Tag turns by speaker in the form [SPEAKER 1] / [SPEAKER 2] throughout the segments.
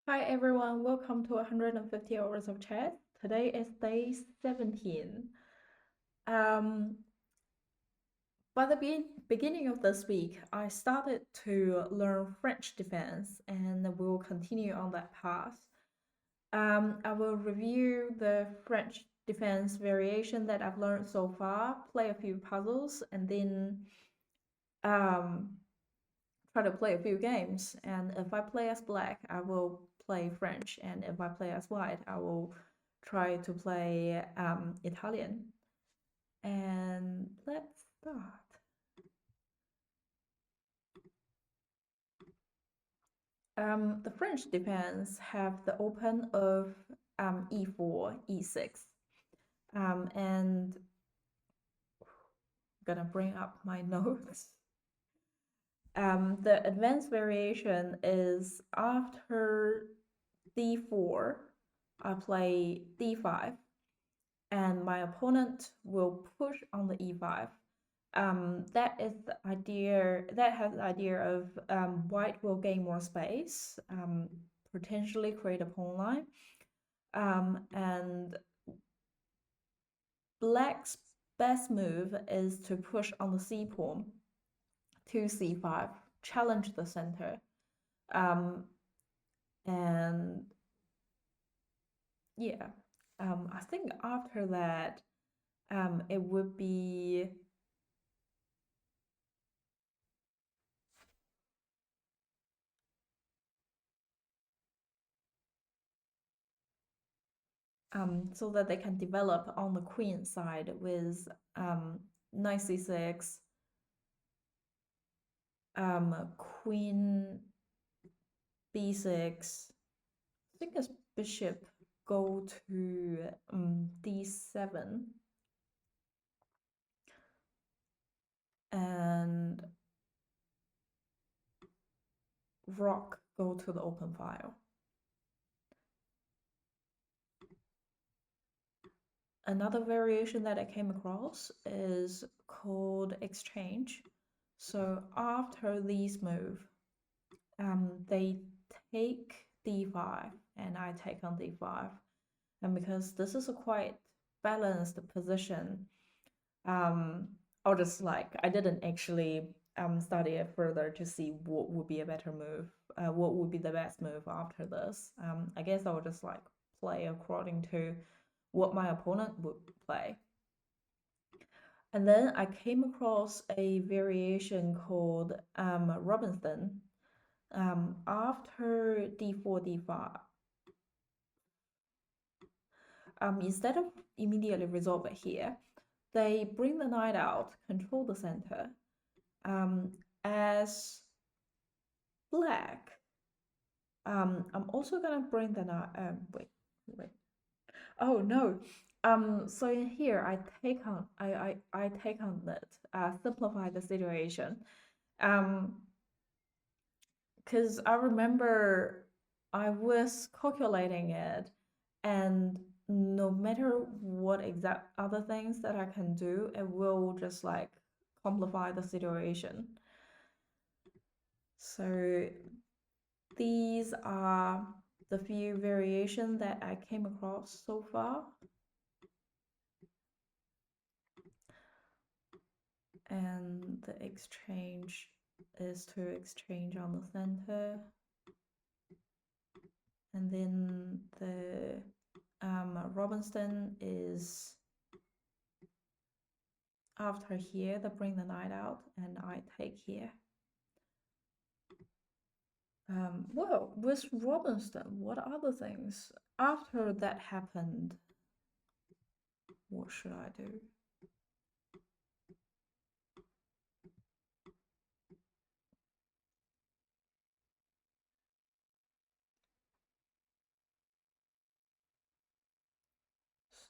[SPEAKER 1] Hi everyone, welcome to 150 hours of chat. Today is day 17. Um, by the beginning of this week, I started to learn French defense and will continue on that path. I will review the French defense variation that I've learned so far, play a few puzzles, and then um, try to play a few games. And if I play as black, I will play French, and if I play as white, I will try to play Italian. And let's start. The French defense have the open of e4, e6, and I'm gonna bring up my notes. The advanced variation is after d4, I play d5, and my opponent will push on the e5. That is the idea. That has the idea of white will gain more space, potentially create a pawn line, and black's best move is to push on the c pawn to c5, challenge the center, um, and yeah, I think after that, it would be so that they can develop on the queen side with knight c6, queen b6. I think as bishop go to d7, and rook go to the open file. Another variation that I came across is called exchange. So after these move, they take d5 and I take on d5. And because this is a quite balanced position, I'll just like, I didn't actually study it further to see what would be a better move, what would be the best move after this. I guess I would just like play according to what my opponent would play. And then I came across a variation called Robinson. After d4, d5, instead of immediately resolve it here, they bring the knight out, control the center. As black, I'm also gonna bring the knight. Wait. Oh no. So in here, I take on that. Simplify the situation. Because I remember I was calculating it, and no matter what exact other things that I can do, it will just like simplify the situation. So these are the few variations that I came across so far. And the exchange is to exchange on the center. And then the Robinson is after here, they bring the knight out and I take here. Well, with Robinson, what other things? After that happened, what should I do?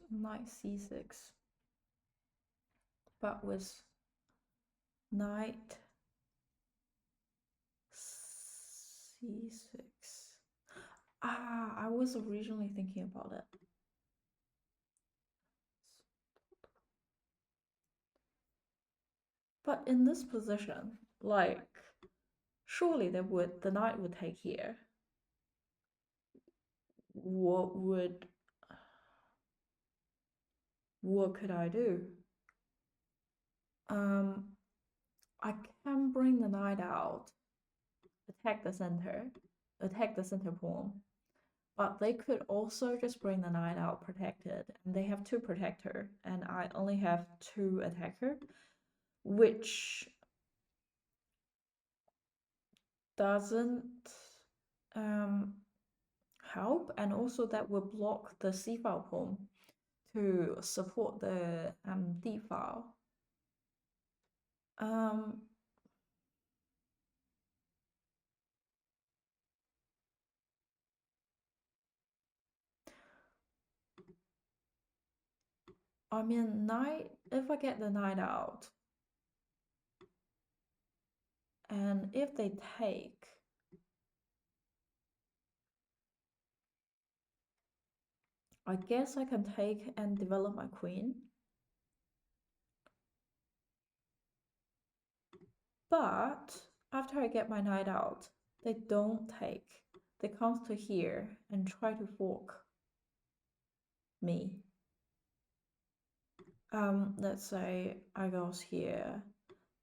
[SPEAKER 1] Knight c6, but with knight c6. I was originally thinking about it. But in this position, like, surely the knight would take here. what could I do? Um, I can bring the knight out, attack the center pawn. But they could also just bring the knight out protected, and they have two protector, and I only have two attacker, which doesn't um, help, and also that will block the c file pawn to support the d file. Um, I mean, knight, if I get the knight out, and if they take, I guess I can take and develop my queen. But after I get my knight out, they don't take. They come to here and try to fork me. Let's say I goes here,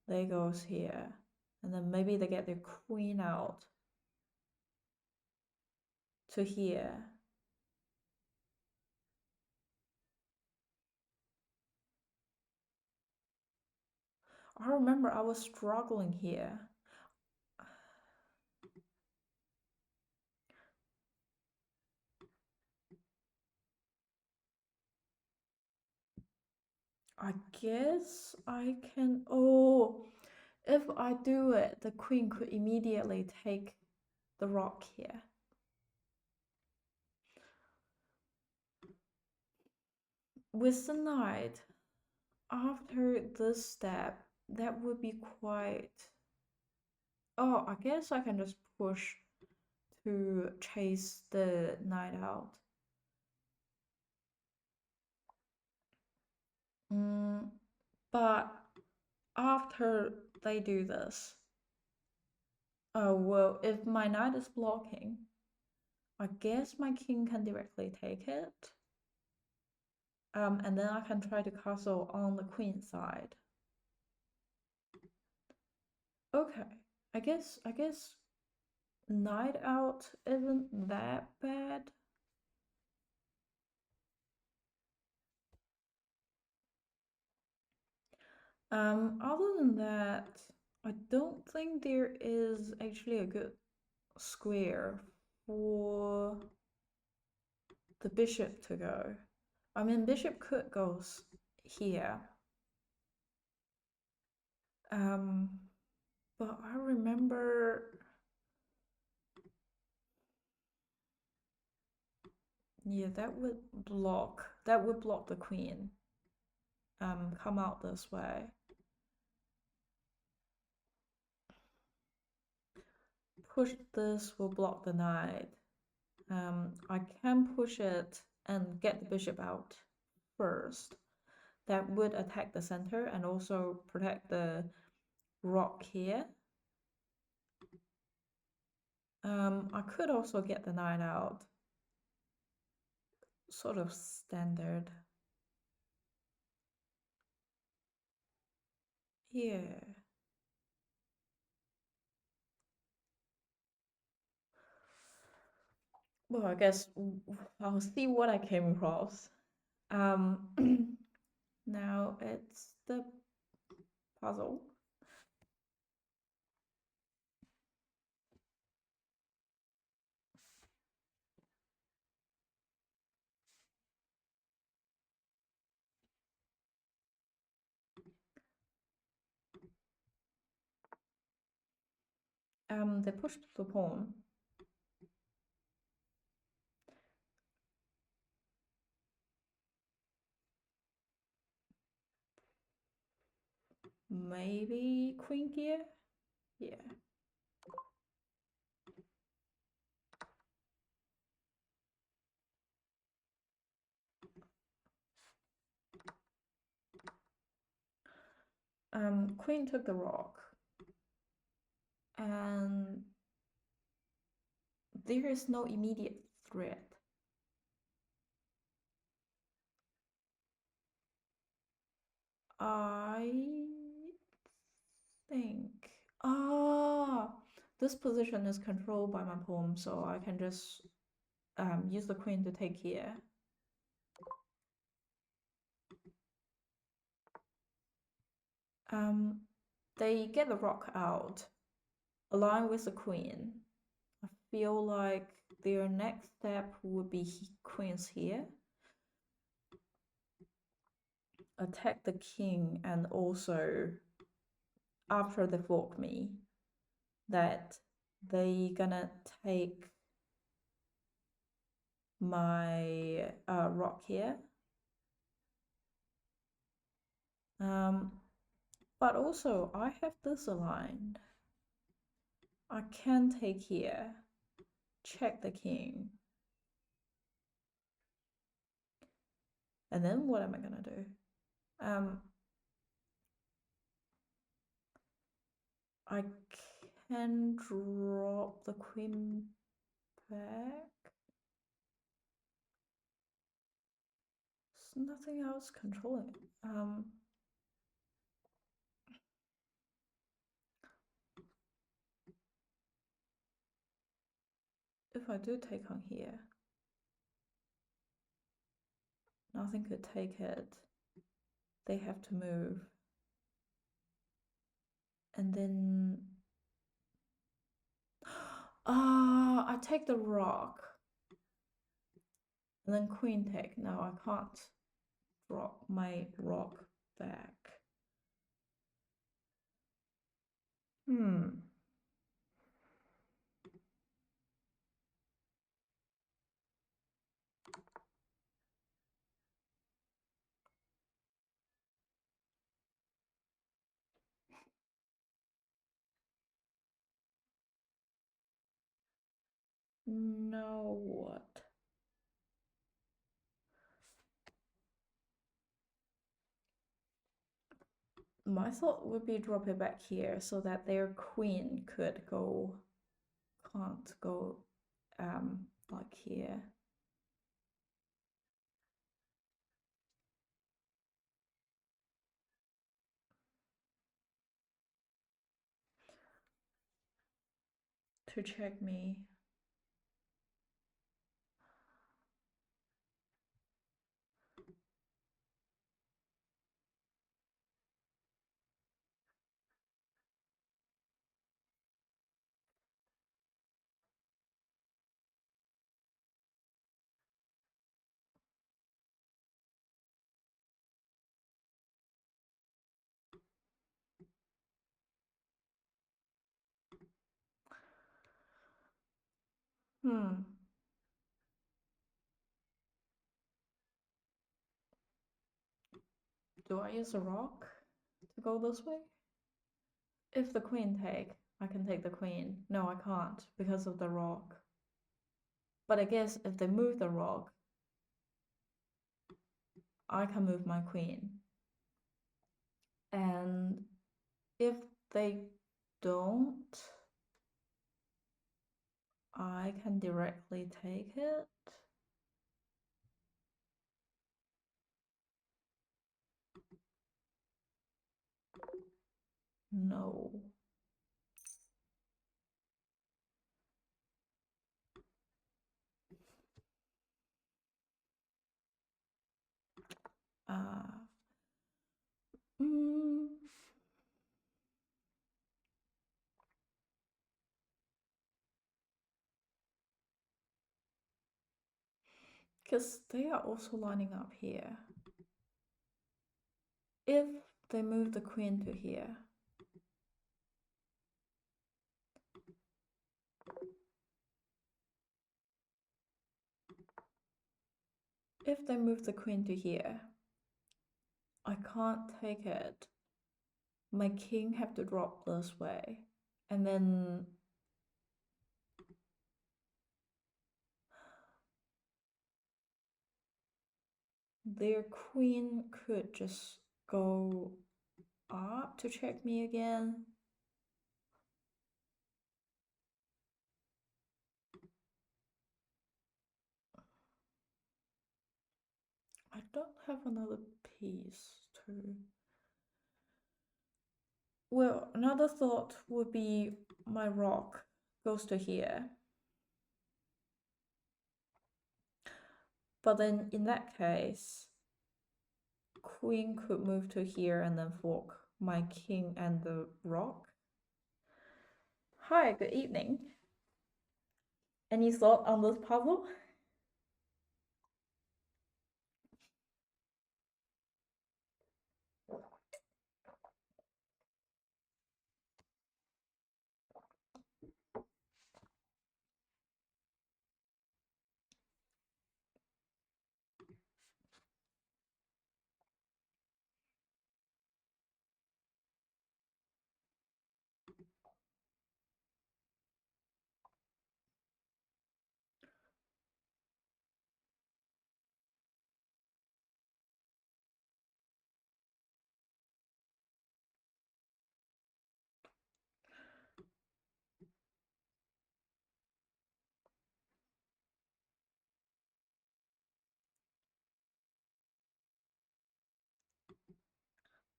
[SPEAKER 1] they goes here, and then maybe they get their queen out to here. I remember I was struggling here. I guess I can. Oh, if I do it, the queen could immediately take the rock here. With the knight, after this step, that would be quite. Oh, I guess I can just push to chase the knight out. But after they do this, oh well, if my knight is blocking, I guess my king can directly take it. And then I can try to castle on the queen side. Okay, I guess knight out isn't that bad. Other than that, I don't think there is actually a good square for the bishop to go. I mean, bishop could go here. Um, but I remember, yeah, that would block the queen. Come out this way. Push this will block the knight. I can push it and get the bishop out first. That would attack the center and also protect the rock here. I could also get the knight out. Sort of standard. Yeah. Well, I guess I'll see what I came across. Um, now it's the puzzle. They pushed the pawn. Maybe queen here? Yeah. Queen took the rock. And there is no immediate threat. I think. Ah, this position is controlled by my pawn, so I can just use the queen to take here. They get the rook out, align with the queen. I feel like their next step would be queens here. Attack the king, and also after they fork me, that they gonna take my rock here. But also I have this aligned. I can take here, check the king. And then what am I gonna do? I can drop the queen back. There's nothing else controlling it. If I do take on here, nothing could take it. They have to move. And then I take the rock. And then queen take. No, I can't drop my rock back. Now what? My thought would be drop it back here so that their queen could go, can't go like here. To check me. Do I use a rock to go this way? If the queen take, I can take the queen. No, I can't because of the rock. But I guess if they move the rock, I can move my queen. And if they don't, I can directly take it. No. Because they are also lining up here. If they move the queen to here, if they move the queen to here, I can't take it. My king have to drop this way. And then their queen could just go up to check me again. I don't have another piece to Well, another thought would be my rock goes to here. But then in that case, queen could move to here and then fork my king and the rock. Hi, good evening. Any thought on this puzzle?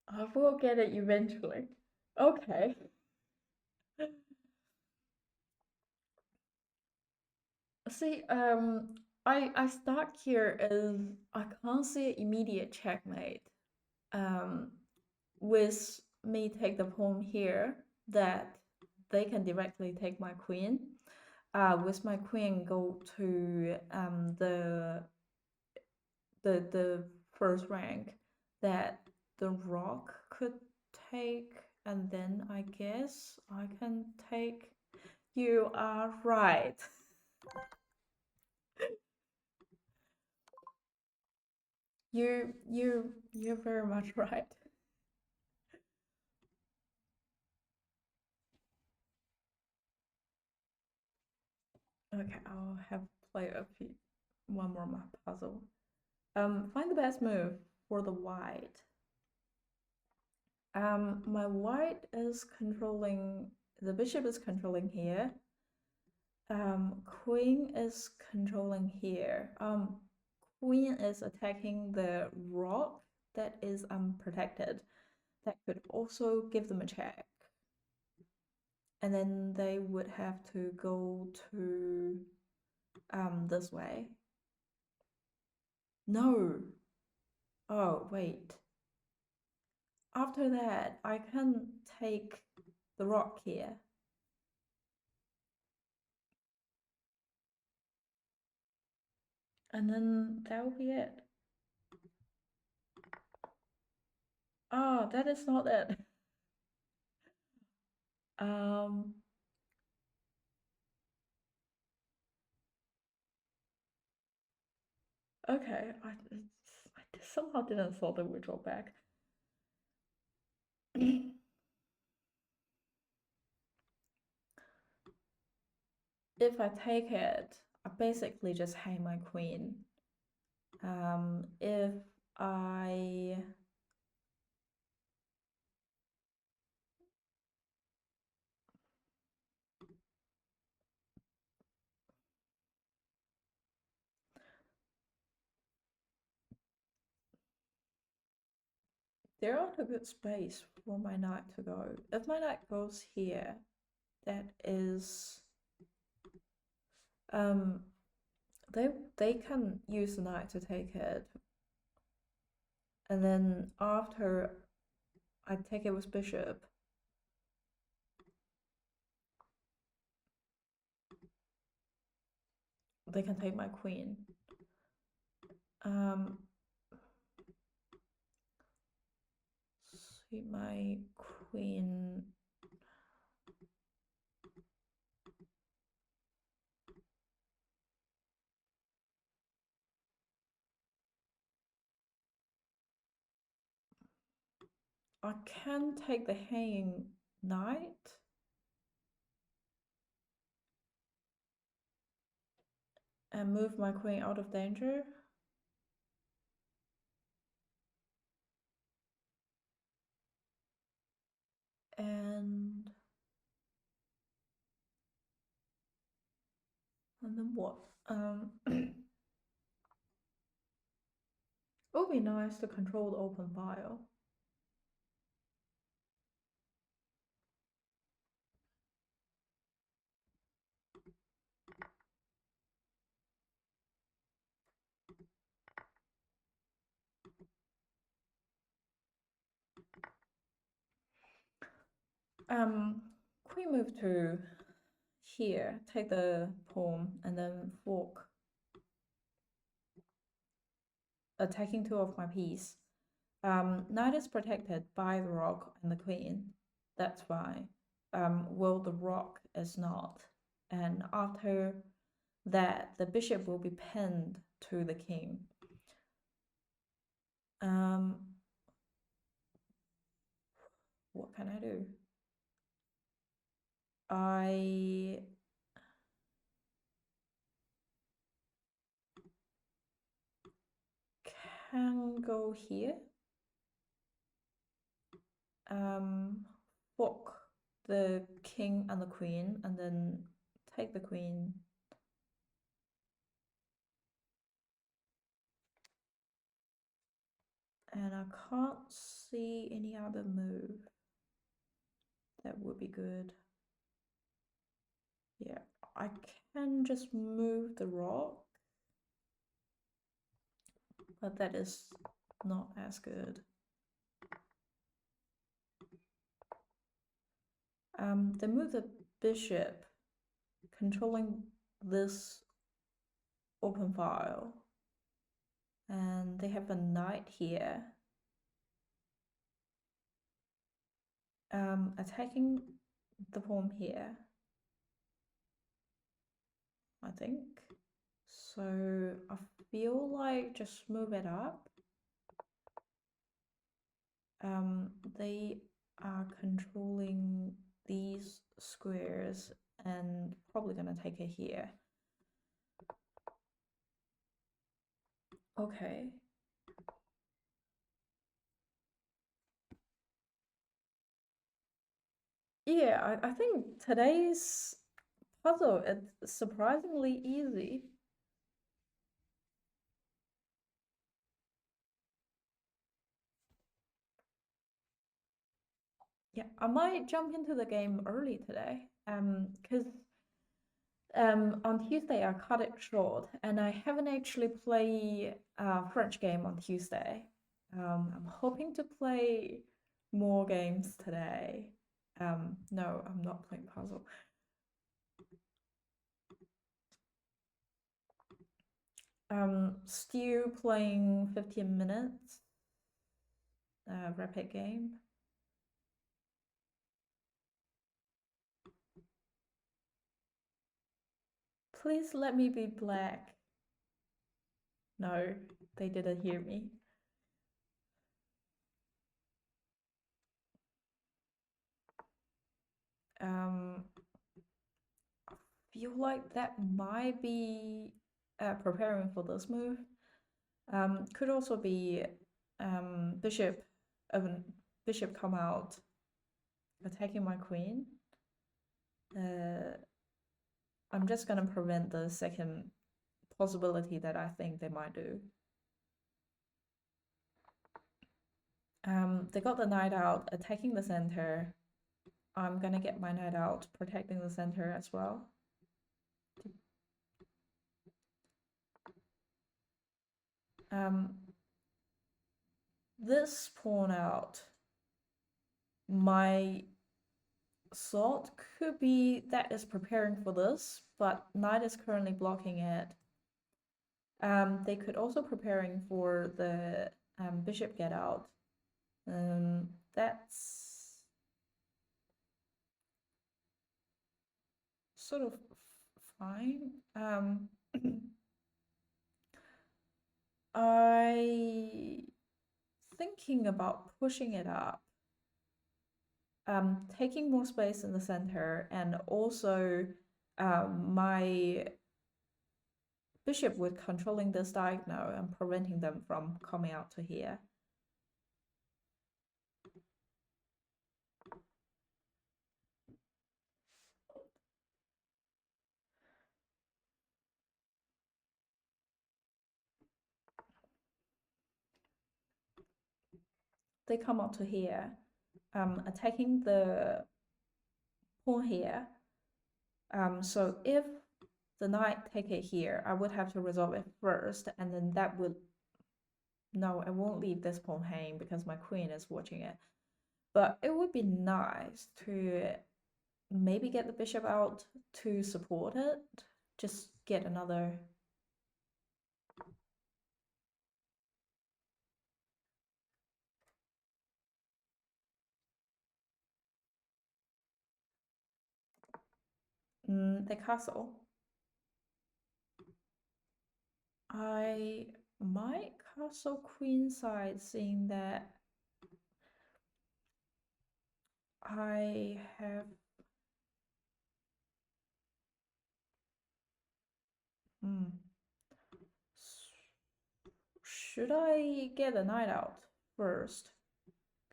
[SPEAKER 1] I will get it eventually. Okay. See, I start here as I can't see an immediate checkmate. Um, with me take the pawn here, that they can directly take my queen. With my queen go to the first rank, that the rock could take, and then I guess I can take. You are right. You're very much right. Okay, I'll have to play one more map puzzle. Find the best move for the white. My white is controlling, the bishop is controlling here. Queen is controlling here. Queen is attacking the rock that is unprotected. That could also give them a check. And then they would have to go to this way. No. Oh, wait. After that, I can take the rock here. And then that will be it. Oh, that is not it. Um, okay, I somehow didn't thought that we draw back. If I take it, I basically just hang my queen. If I there are a good space for my knight to go. If my knight goes here, that is um they can use the knight to take it. And then after I take it with bishop, they can take my queen. See my queen. I can take the hanging knight. And move my queen out of danger. And then what? It would be nice to control the open file. Queen move to here, take the pawn, and then fork, attacking two of my piece. Knight is protected by the rock and the queen. That's why. Well, the rock is not. And after that, the bishop will be pinned to the king. What can I do? I can go here. Fork the king and the queen, and then take the queen. And I can't see any other move that would be good. Yeah, I can just move the rock, but that is not as good. They move the bishop, controlling this open file. And they have a knight here. Attacking the pawn here, I think. So I feel like just move it up. They are controlling these squares and probably gonna take it here. Okay. Yeah, I think today's puzzle is surprisingly easy. Yeah, I might jump into the game early today. Because on Tuesday I cut it short, and I haven't actually played a French game on Tuesday. I'm hoping to play more games today. No, I'm not playing puzzle. Still playing 15 minutes. Rapid game. Please let me be black. No, they didn't hear me. I feel like that might be preparing for this move. Could also be bishop, bishop come out, attacking my queen. I'm just gonna prevent the second possibility that I think they might do. They got the knight out, attacking the center. I'm gonna get my knight out, protecting the center as well. This pawn out, my thought could be that is preparing for this, but knight is currently blocking it. They could also preparing for the bishop get out. That's sort of fine. I thinking about pushing it up, taking more space in the center, and also my bishop with controlling this diagonal and preventing them from coming out to here. They come up to here, attacking the pawn here. So if the knight take it here, I would have to resolve it first, and then that would... No, I won't leave this pawn hanging because my queen is watching it. But it would be nice to maybe get the bishop out to support it. Just get another. The castle. I might castle queenside, seeing that I have. Should I get a knight out first,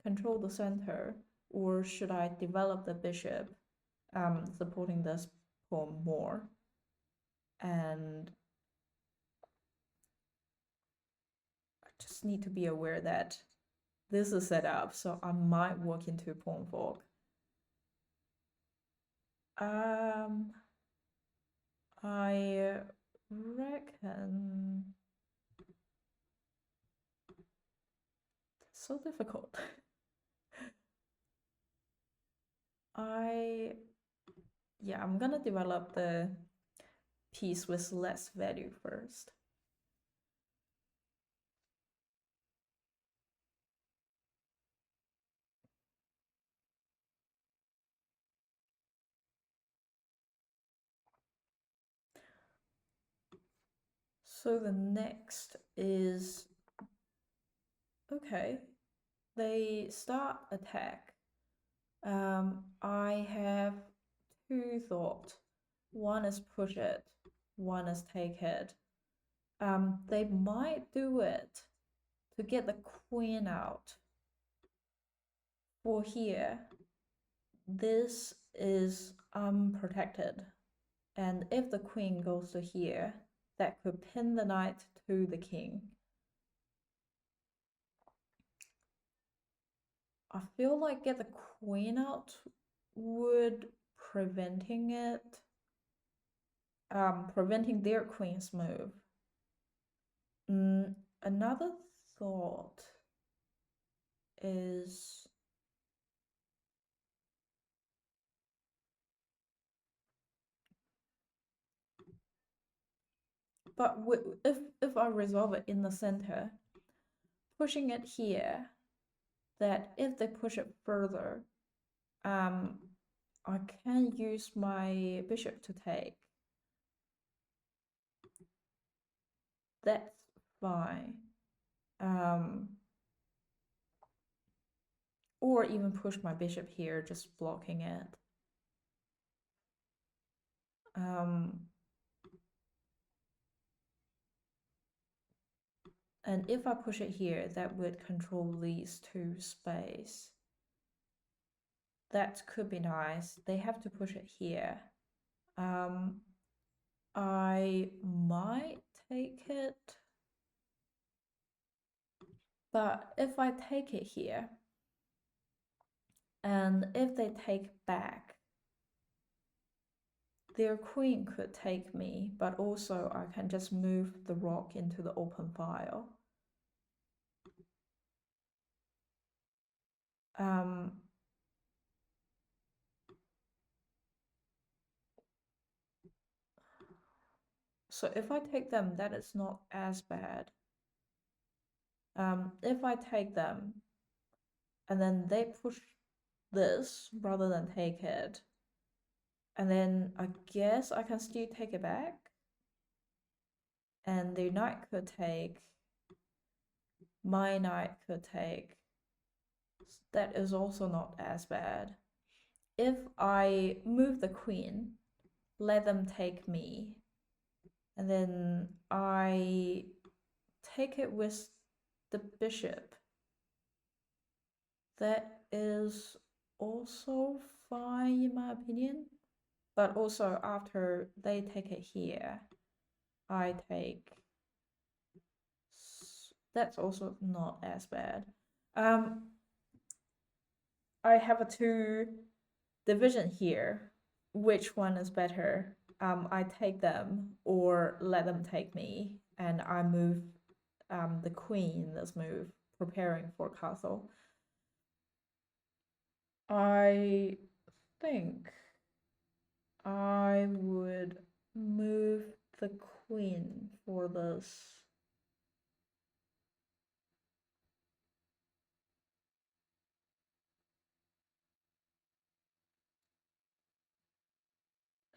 [SPEAKER 1] control the center, or should I develop the bishop, supporting this pawn more? And I just need to be aware that this is set up, so I might walk into pawn fork. I reckon it's so difficult. I'm gonna develop the piece with less value first. So the next is, okay, they start attack. I have two thoughts. One is push it, one is take it. They might do it to get the queen out. For here, this is unprotected. And if the queen goes to here, that could pin the knight to the king. I feel like get the queen out would preventing it, preventing their queen's move. Another thought is but if I resolve it in the center, pushing it here, that if they push it further, I can use my bishop to take. That's fine. Or even push my bishop here, just blocking it. And if I push it here, that would control these two space. That could be nice. They have to push it here. I might take it. But if I take it here, and if they take back, their queen could take me, but also I can just move the rook into the open file. So if I take them, that is not as bad. If I take them, and then they push this rather than take it, and then I guess I can still take it back, and the knight could take, my knight could take. That is also not as bad. If I move the queen, let them take me, and then I take it with the bishop, that is also fine in my opinion. But also after they take it here, I take. That's also not as bad. I have a two division here. Which one is better? I take them or let them take me, and I move the queen in this move, preparing for castle. I think I would move the queen for this.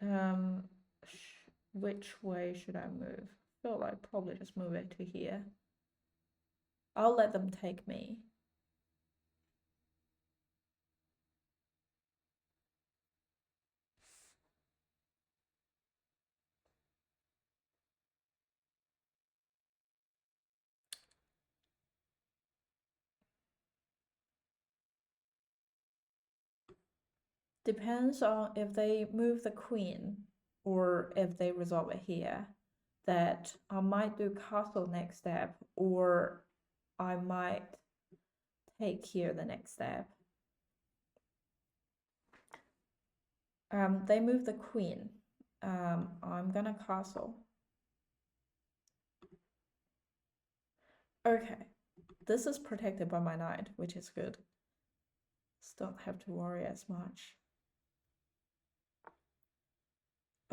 [SPEAKER 1] Um, which way should I move? I feel like probably just move it to here. I'll let them take me. Depends on if they move the queen or if they resolve it here. That I might do castle next step, or I might take here the next step. They move the queen. I'm gonna castle. Okay, this is protected by my knight, which is good. Just don't have to worry as much.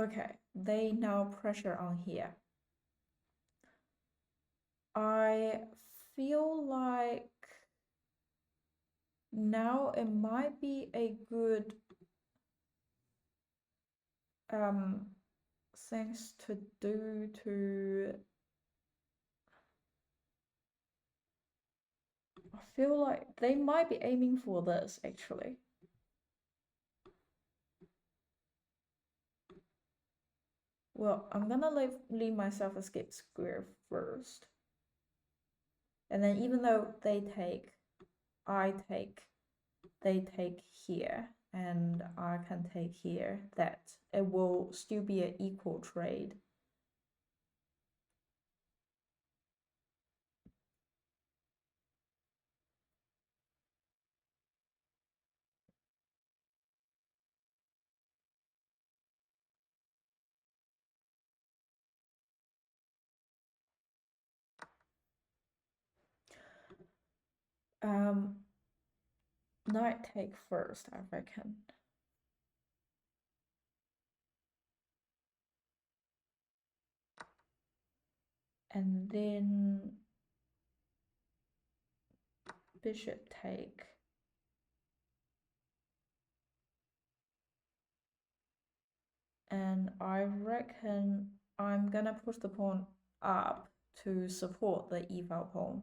[SPEAKER 1] Okay, they now pressure on here. I feel like now it might be a good things to do to. I feel like they might be aiming for this actually. Well, I'm gonna leave myself escape square first. And then even though they take, I take, they take here, and I can take here, that it will still be an equal trade. Knight take first, I reckon. And then bishop take. And I reckon I'm gonna push the pawn up to support the e-file pawn.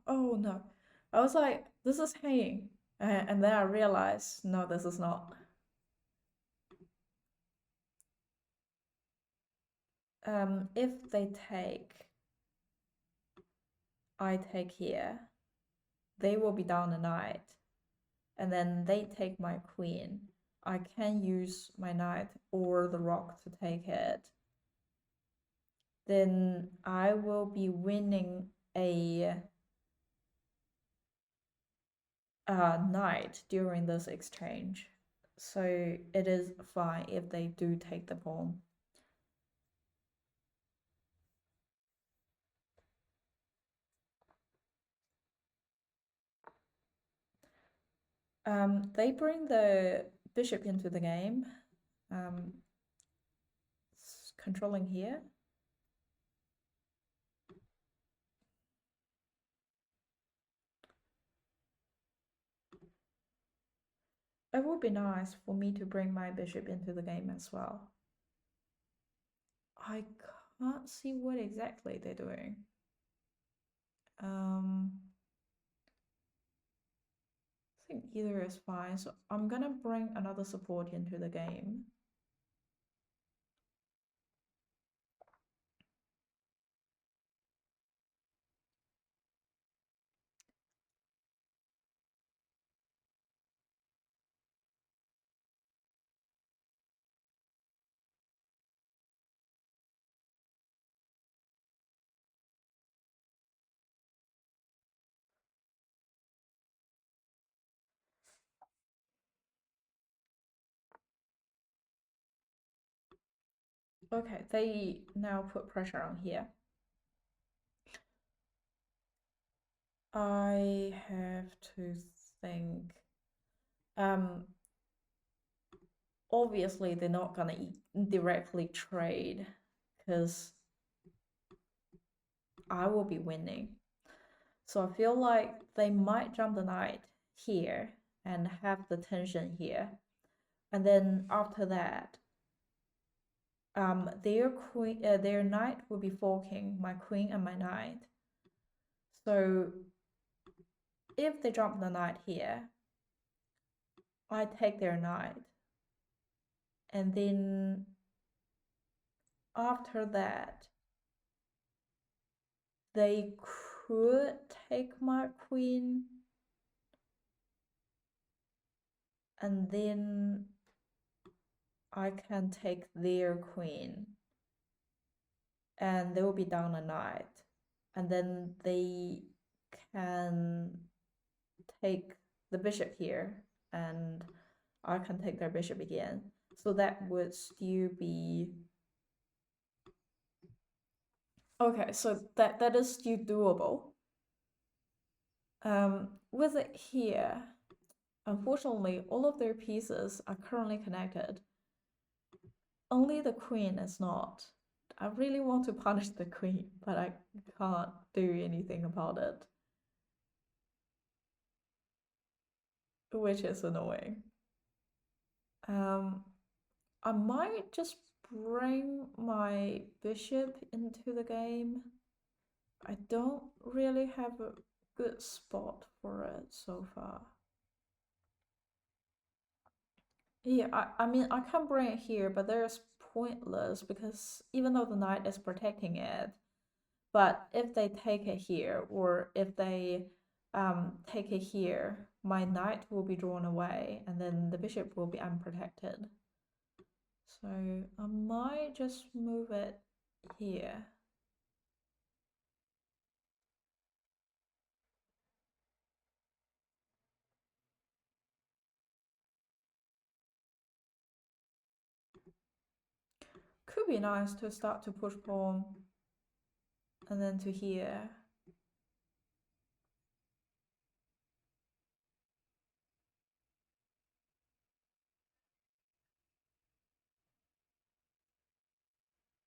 [SPEAKER 1] Oh no. I was like, this is hanging. And then I realized, no, this is not. If they take, I take here, they will be down a knight. And then they take my queen. I can use my knight or the rook to take it. Then I will be winning a knight during this exchange. So it is fine if they do take the pawn. They bring the bishop into the game, controlling here. It would be nice for me to bring my bishop into the game as well. I can't see what exactly they're doing. I think either is fine, so I'm gonna bring another support into the game. Okay, they now put pressure on here. I have to think. Um, Obviously they're not gonna directly trade because I will be winning. So I feel like they might jump the knight here and have the tension here. And then after that, their knight will be forking my queen and my knight. So if they jump the knight here, I take their knight. And then after that, they could take my queen. And then I can take their queen. And they will be down a knight. And then they can take the bishop here. And I can take their bishop again. So that would still be... Okay, so that is still doable. With it here, unfortunately, all of their pieces are currently connected. Only the queen is not. I really want to punish the queen, but I can't do anything about it, which is annoying. I might just bring my bishop into the game. I don't really have a good spot for it so far. Yeah, I mean, I can bring it here, but there's pointless because even though the knight is protecting it, but if they take it here or if they take it here, my knight will be drawn away and then the bishop will be unprotected. So I might just move it here. Could be nice to start to push pawn and then to here.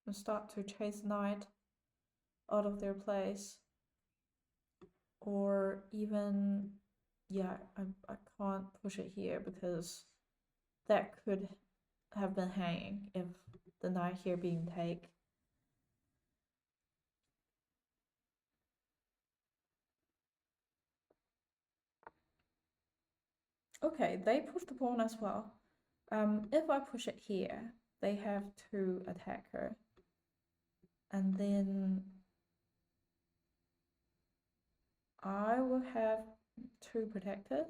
[SPEAKER 1] And start to chase knight out of their place. Or even, yeah, I can't push it here because that could have been hanging if the knight here being take. Okay, they push the pawn as well. If I push it here, they have to attack her. And then I will have to protect it.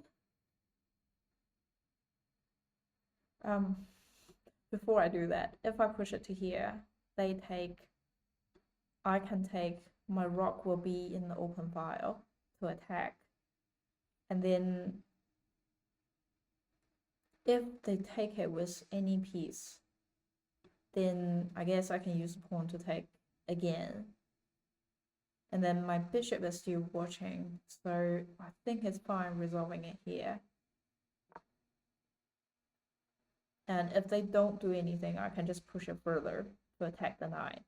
[SPEAKER 1] Before I do that, if I push it to here, they take, I can take, my rock will be in the open file to attack. And then if they take it with any piece, then I guess I can use the pawn to take again. And then my bishop is still watching, so I think it's fine resolving it here. And if they don't do anything, I can just push it further to attack the knight.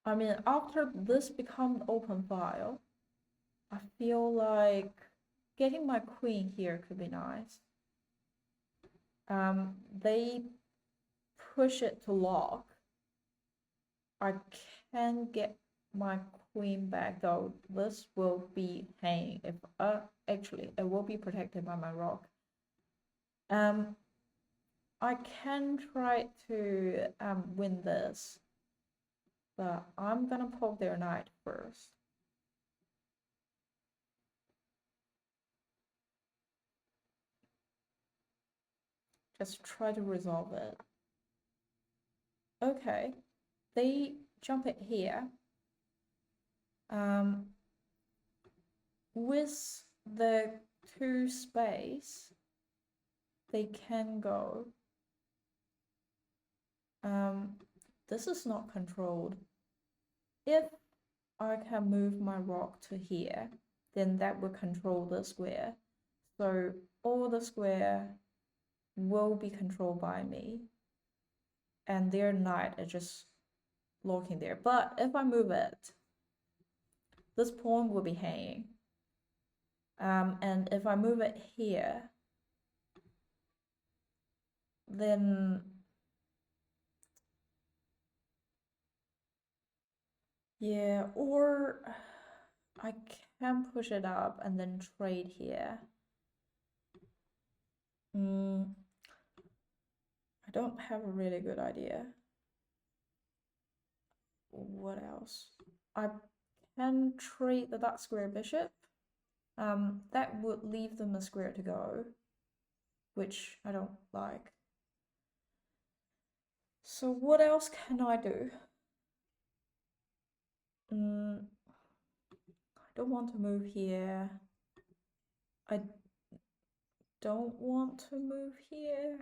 [SPEAKER 1] I mean, after this become open file, I feel like getting my queen here could be nice. They push it to lock. I can get my queen back though. This will be hanging. If actually, it will be protected by my rock. I can try to win this, but I'm gonna poke their knight first. Just try to resolve it. Okay, they jump it here. Um, with the two space, they can go. Um, this is not controlled. If I can move my rock to here, then that will control the square. So all the square will be controlled by me, and their knight are just locking there. But if I move it, this pawn will be hanging. And if I move it here, then yeah, or I can push it up and then trade here. I don't have a really good idea. What else? I can trade the dark square bishop. That would leave them a square to go, which I don't like. So what else can I do? I don't want to move here. I don't want to move here.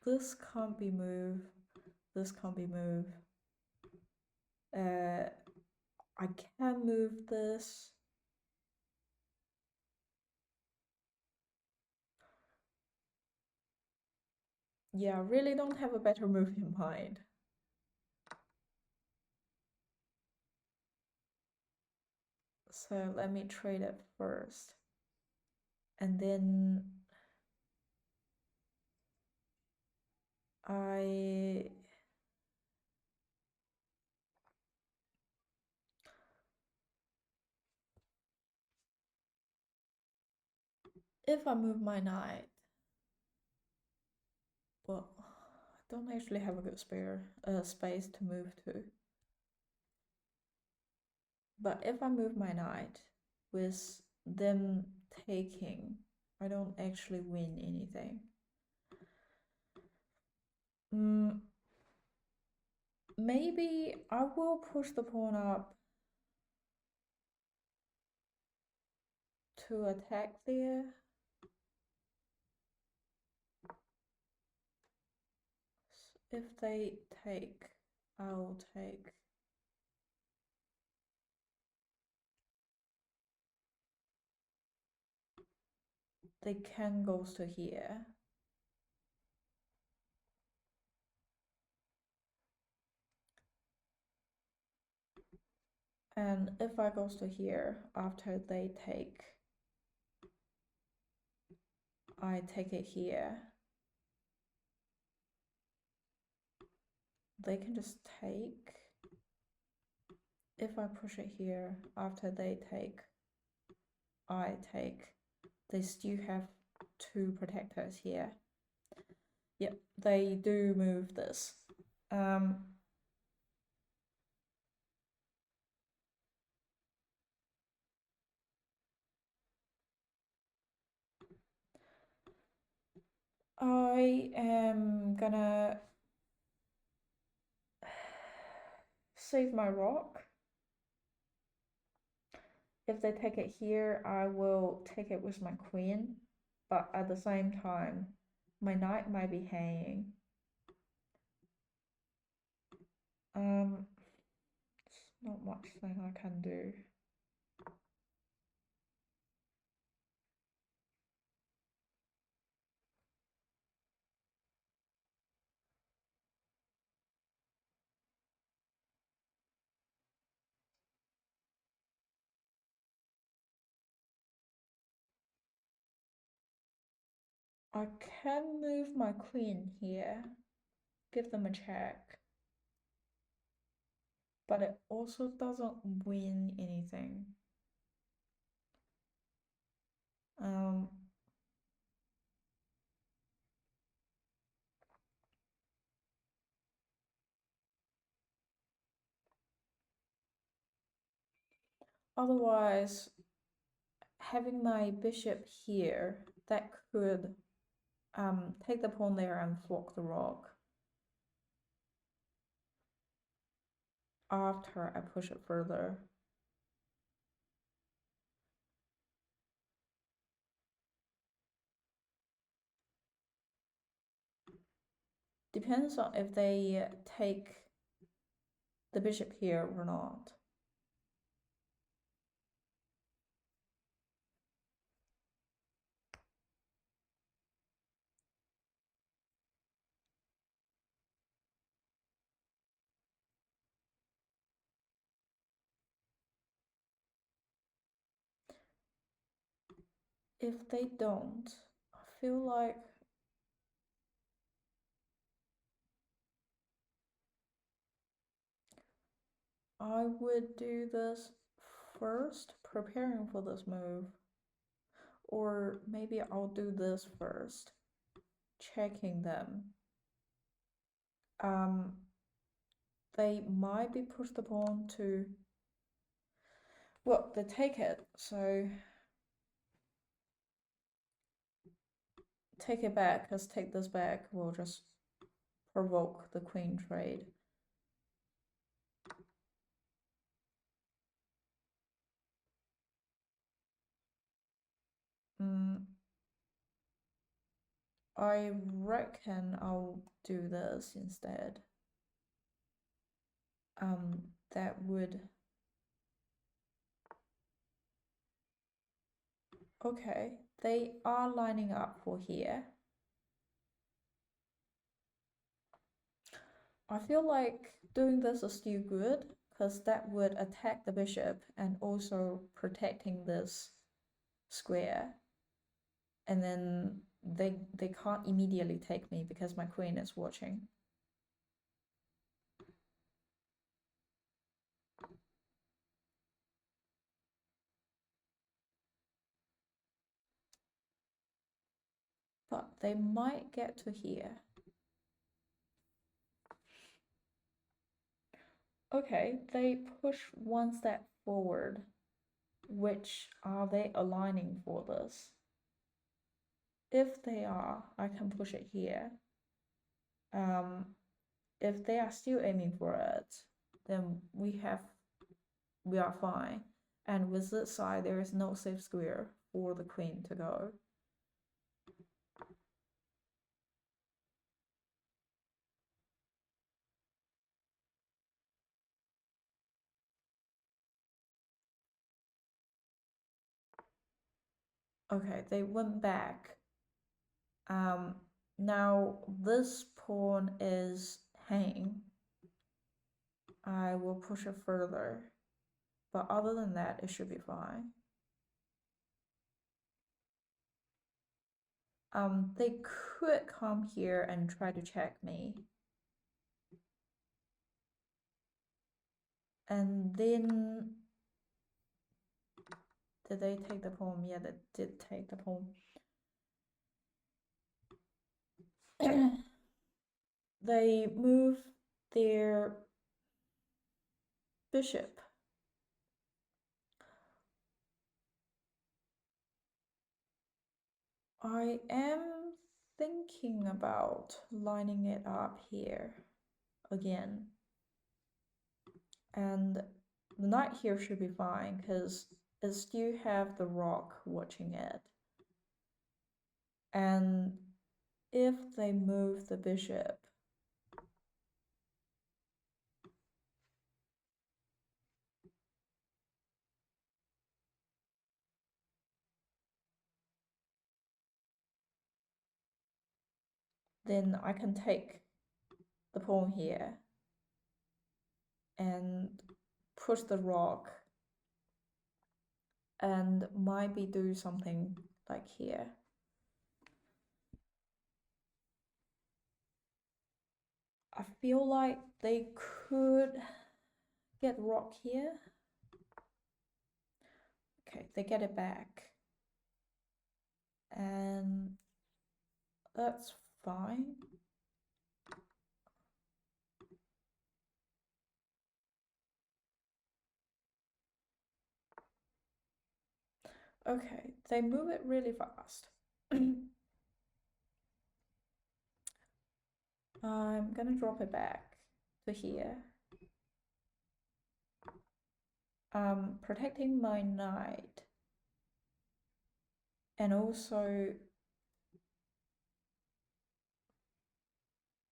[SPEAKER 1] This can't be moved. This can't be moved. I can move this. Yeah, I really don't have a better move in mind. So let me trade it first. And then I if I move my knight, well, I don't actually have a good space to move to. But if I move my knight with them taking, I don't actually win anything. Maybe I will push the pawn up to attack there. If they take, I'll take. They can go to here. And if I goes to here after they take, I take it here. They can just take. If I push it here after they take, I take. They still have two protectors here. Yep, they do move this. I am gonna save my rock. If they take it here, I will take it with my queen, but at the same time, my knight might be hanging. It's not much thing I can do. I can move my queen here, give them a check, but it also doesn't win anything. Um, Otherwise, having my bishop here that could take the pawn there and fork the rook after I push it further. Depends on if they take the bishop here or not. If they don't, I feel like I would do this first, preparing for this move. Or maybe I'll do this first, checking them. They might be pushed the pawn to, well, they take it, so take it back, because take this back will just provoke the queen trade. I reckon I'll do this instead. That would, okay, they are lining up for here. I feel like doing this is still good because that would attack the bishop and also protecting this square. And then they can't immediately take me because my queen is watching. But they might get to here. Okay, they push one step forward. Which are they aligning for this? If they are, I can push it here. If they are still aiming for it, then we are fine. And with this side, there is no safe square for the queen to go. Okay, they went back. Now this pawn is hanging. I will push it further. But other than that, it should be fine. They could come here and try to check me. And then, did they take the pawn? Yeah, they did take the pawn. They move their bishop. I am thinking about lining it up here again. And the knight here should be fine because it still have the rock watching it. And if they move the bishop, then I can take the pawn here and push the rock and maybe do something like here. I feel like they could get rock here. Okay, they get it back. And that's fine. Okay, they move it really fast. I'm gonna drop it back to here. Protecting my knight. And also,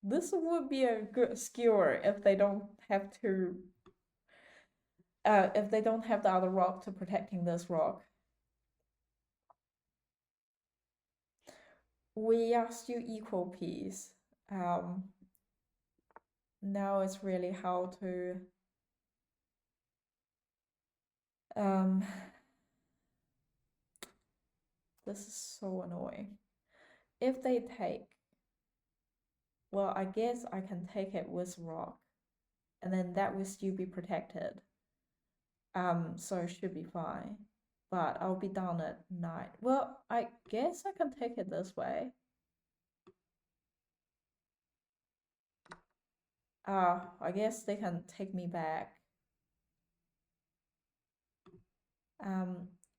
[SPEAKER 1] this would be a good skewer if they don't have to, if they don't have the other rock to protecting this rock. We are still equal piece. Now it's really how to this is so annoying. If they take, well, I guess I can take it with rock, and then that will still be protected. So it should be fine. But I'll be down at night. Well, I guess I can take it this way. I guess they can take me back.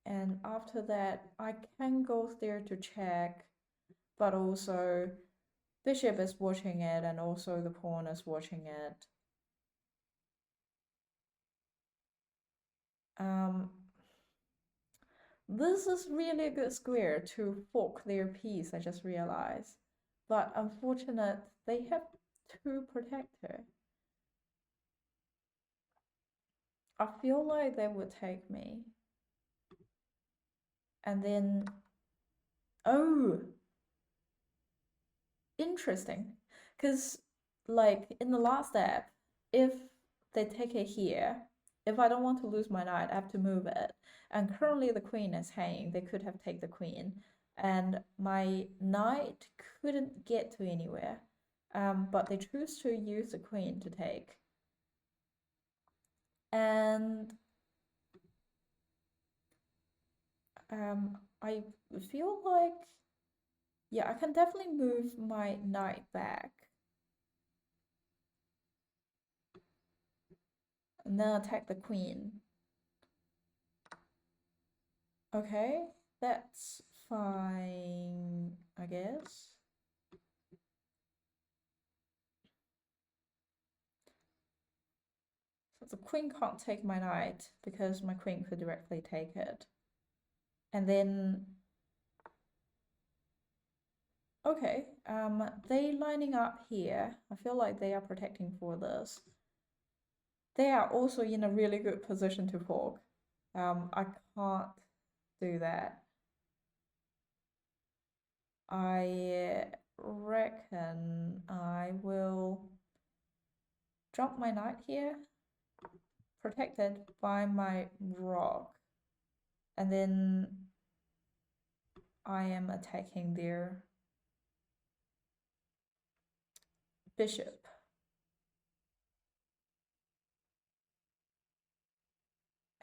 [SPEAKER 1] And after that, I can go there to check, but also bishop is watching it, and also the pawn is watching it. This is really a good square to fork their piece, I just realized. But unfortunate, they have two protector. I feel like they would take me. And then, oh, interesting. Because, like, in the last step, if they take it here, if I don't want to lose my knight, I have to move it. And currently the queen is hanging. They could have taken the queen. And my knight couldn't get to anywhere. But they choose to use the queen to take. And I feel like, yeah, I can definitely move my knight back. And then attack the queen. Okay, that's fine, I guess. So the queen can't take my knight because my queen could directly take it. And then, okay, they lining up here. I feel like they are protecting for this. They are also in a really good position to fork. I can't do that. I reckon I will drop my knight here, protected by my rock, and then I am attacking their bishop.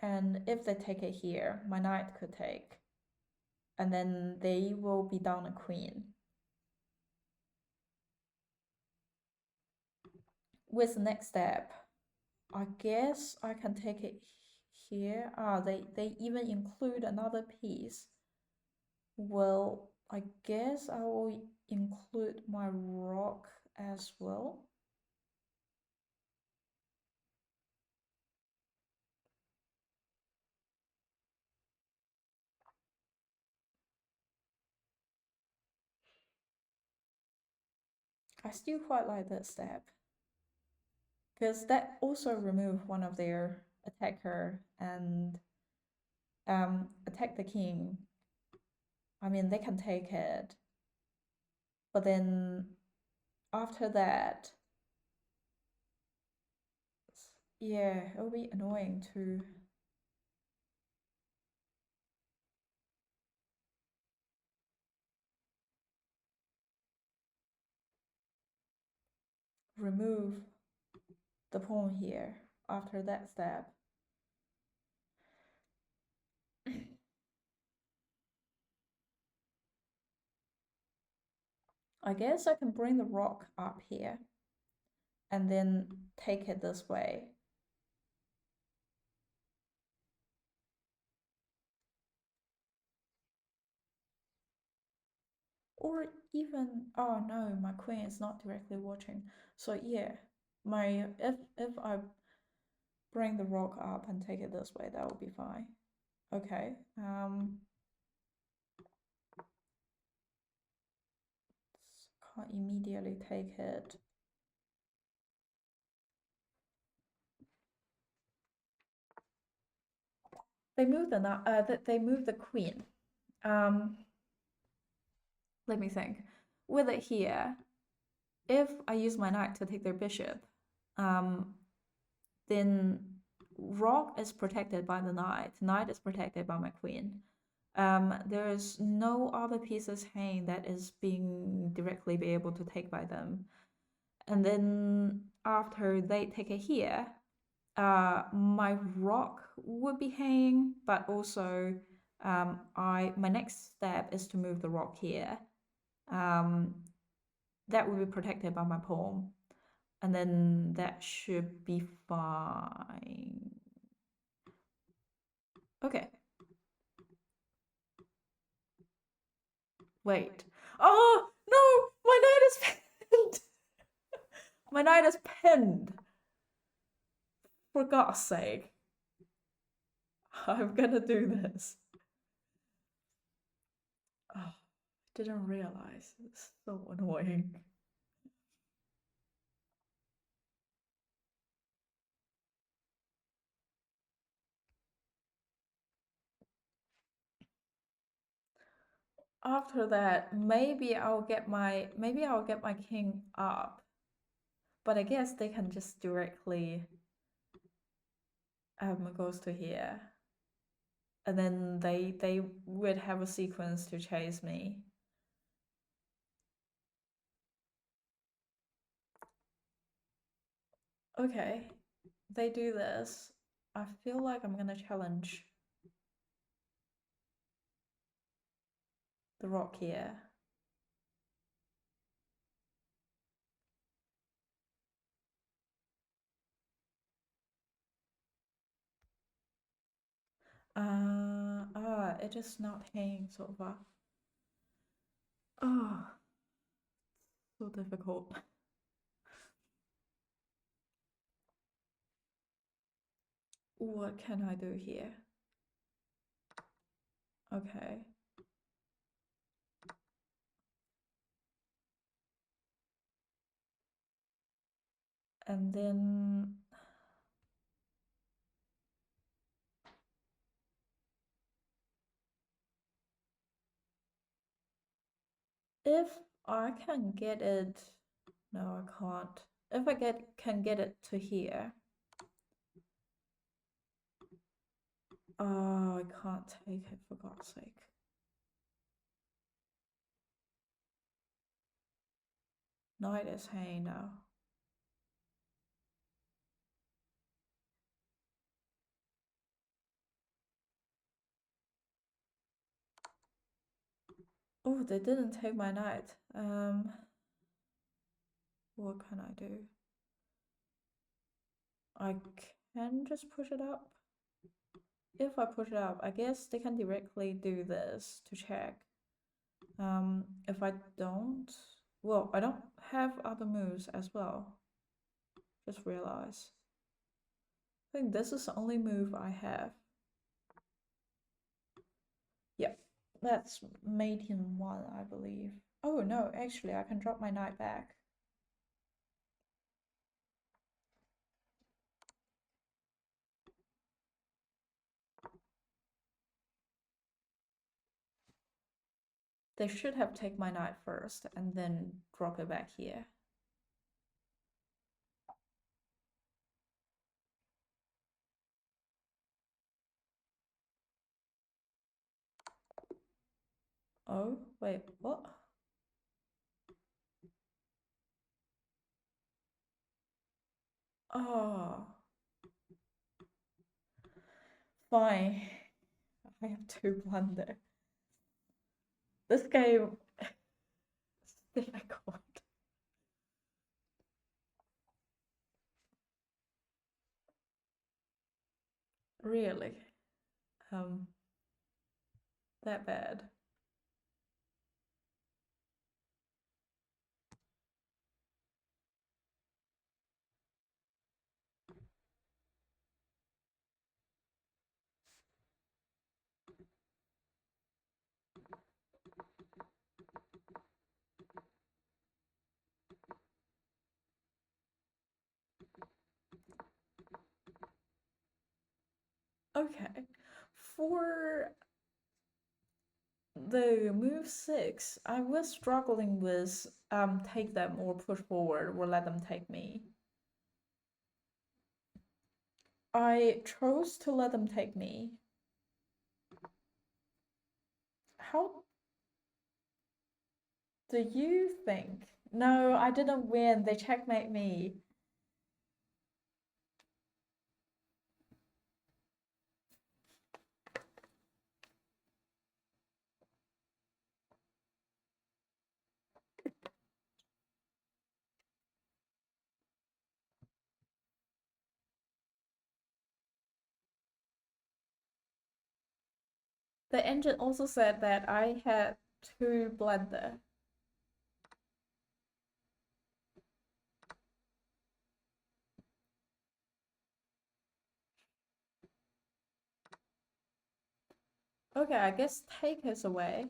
[SPEAKER 1] And if they take it here, my knight could take, and then they will be down a queen. With the next step, I guess I can take it here. They even include another piece. Well, I guess I will include my rock as well. I still quite like that step, because that also remove one of their attacker and attack the king. I mean, they can take it, but then after that, yeah, it'll be annoying to remove the pawn here after that step. I guess I can bring the rock up here and then take it this way. Or even, oh no, my queen is not directly watching. So yeah, my if I bring the rook up and take it this way, that would be fine. Okay. Can't immediately take it. They move they move the queen. Um, let me think. With it here, if I use my knight to take their bishop, then rook is protected by the knight. Knight is protected by my queen. There's no other pieces hanging that is being directly be able to take by them. And then after they take it here, my rock would be hanging, but also my next step is to move the rock here. That will be protected by my pawn, and then that should be fine. Okay. Wait. Oh no! My knight is pinned. My knight is pinned. For God's sake. I'm gonna do this. Oh, didn't realize. It's so annoying. After that, maybe I'll get my king up. But I guess they can just directly goes to here. And then they would have a sequence to chase me. Okay, they do this. I feel like I'm gonna challenge the rock here. It is not hanging so far. Oh, so difficult. What can I do here? Okay. And then if I can get it, no, I can't. If I can get it to here, oh, I can't take it for God's sake. Knight is hanging now. Oh, they didn't take my knight. What can I do? I can just push it up. If I push it up, I guess they can directly do this to check. If I don't, well, I don't have other moves as well. Just realize. I think this is the only move I have. Yep, that's mate in one, I believe. Oh no, actually, I can drop my knight back. They should have taken my knight first and then drop it back here. Oh, wait, what? Oh, fine. I have two blunder. This game is difficult. Really? Um, that bad. Okay. For the move 6, I was struggling with take them or push forward or let them take me. I chose to let them take me. How do you think? No, I didn't win. They checkmate me. The engine also said that I had to blender. Okay, I guess take us away.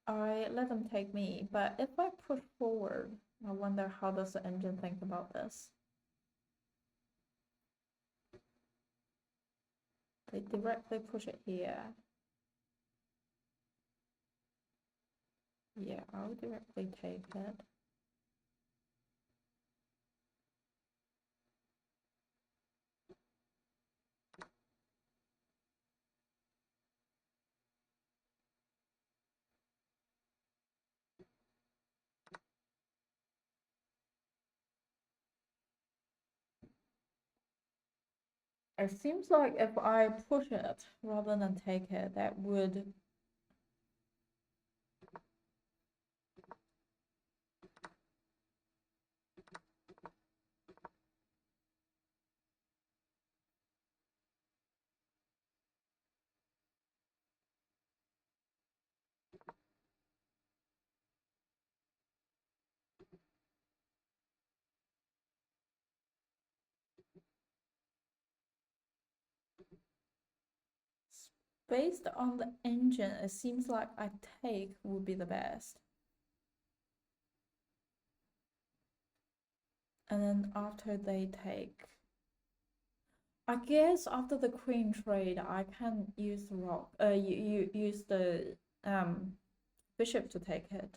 [SPEAKER 1] I let them take me, but if I push forward, I wonder how does the engine think about this? They directly push it here. Yeah, I'll directly take it. It seems like if I push it rather than take it, that would... Based on the engine, it seems like I take would be the best. And then after they take... I guess after the queen trade, I can use the rock. You use the bishop to take it.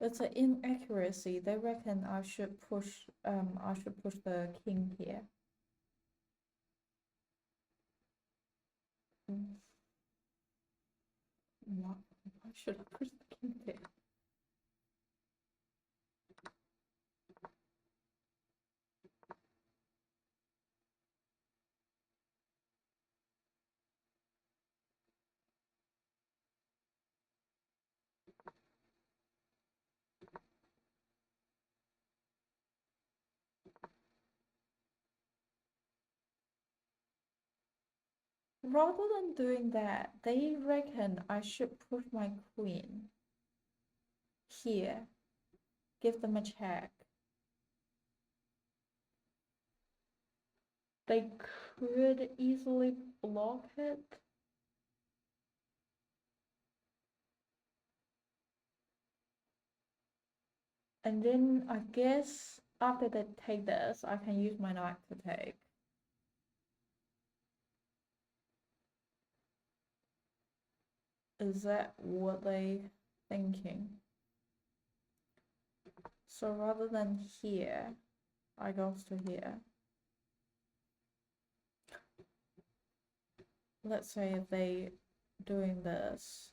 [SPEAKER 1] It's an inaccuracy. They reckon I should push the king here. What? Why should I push the king there? Rather than doing that, they reckon I should push my queen here, give them a check. They could easily block it. And then I guess after they take this, I can use my knight to take. Is that what they thinking? So rather than here, I goes to here. Let's say if they doing this.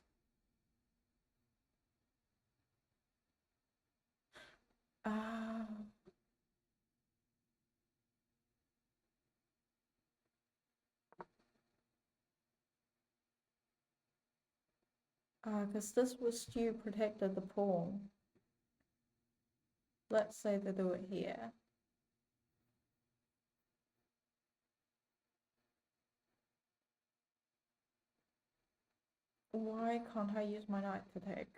[SPEAKER 1] Because this was still protected the pawn. Let's say they do it here. Why can't I use my knight to take?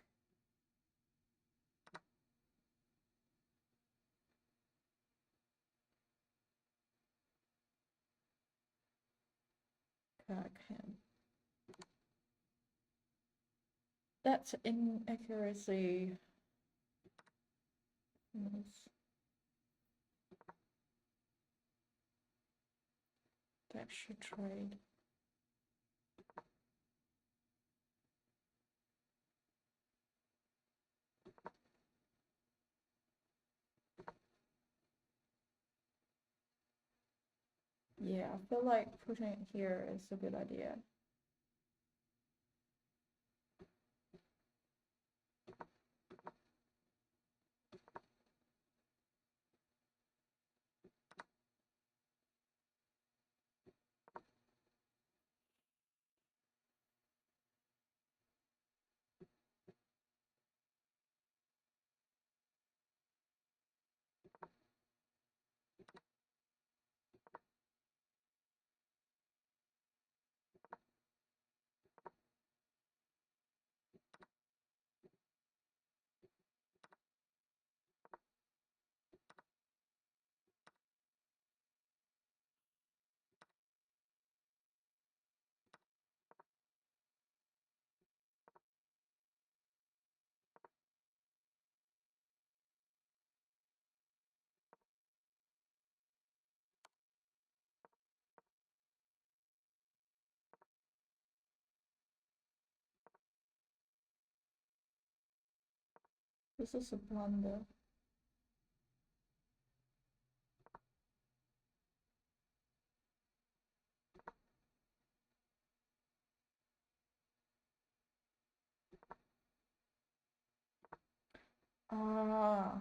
[SPEAKER 1] Okay, I can. That's inaccuracy. That should trade. Yeah, I feel like putting it here is a good idea. This is a blunder. Ah,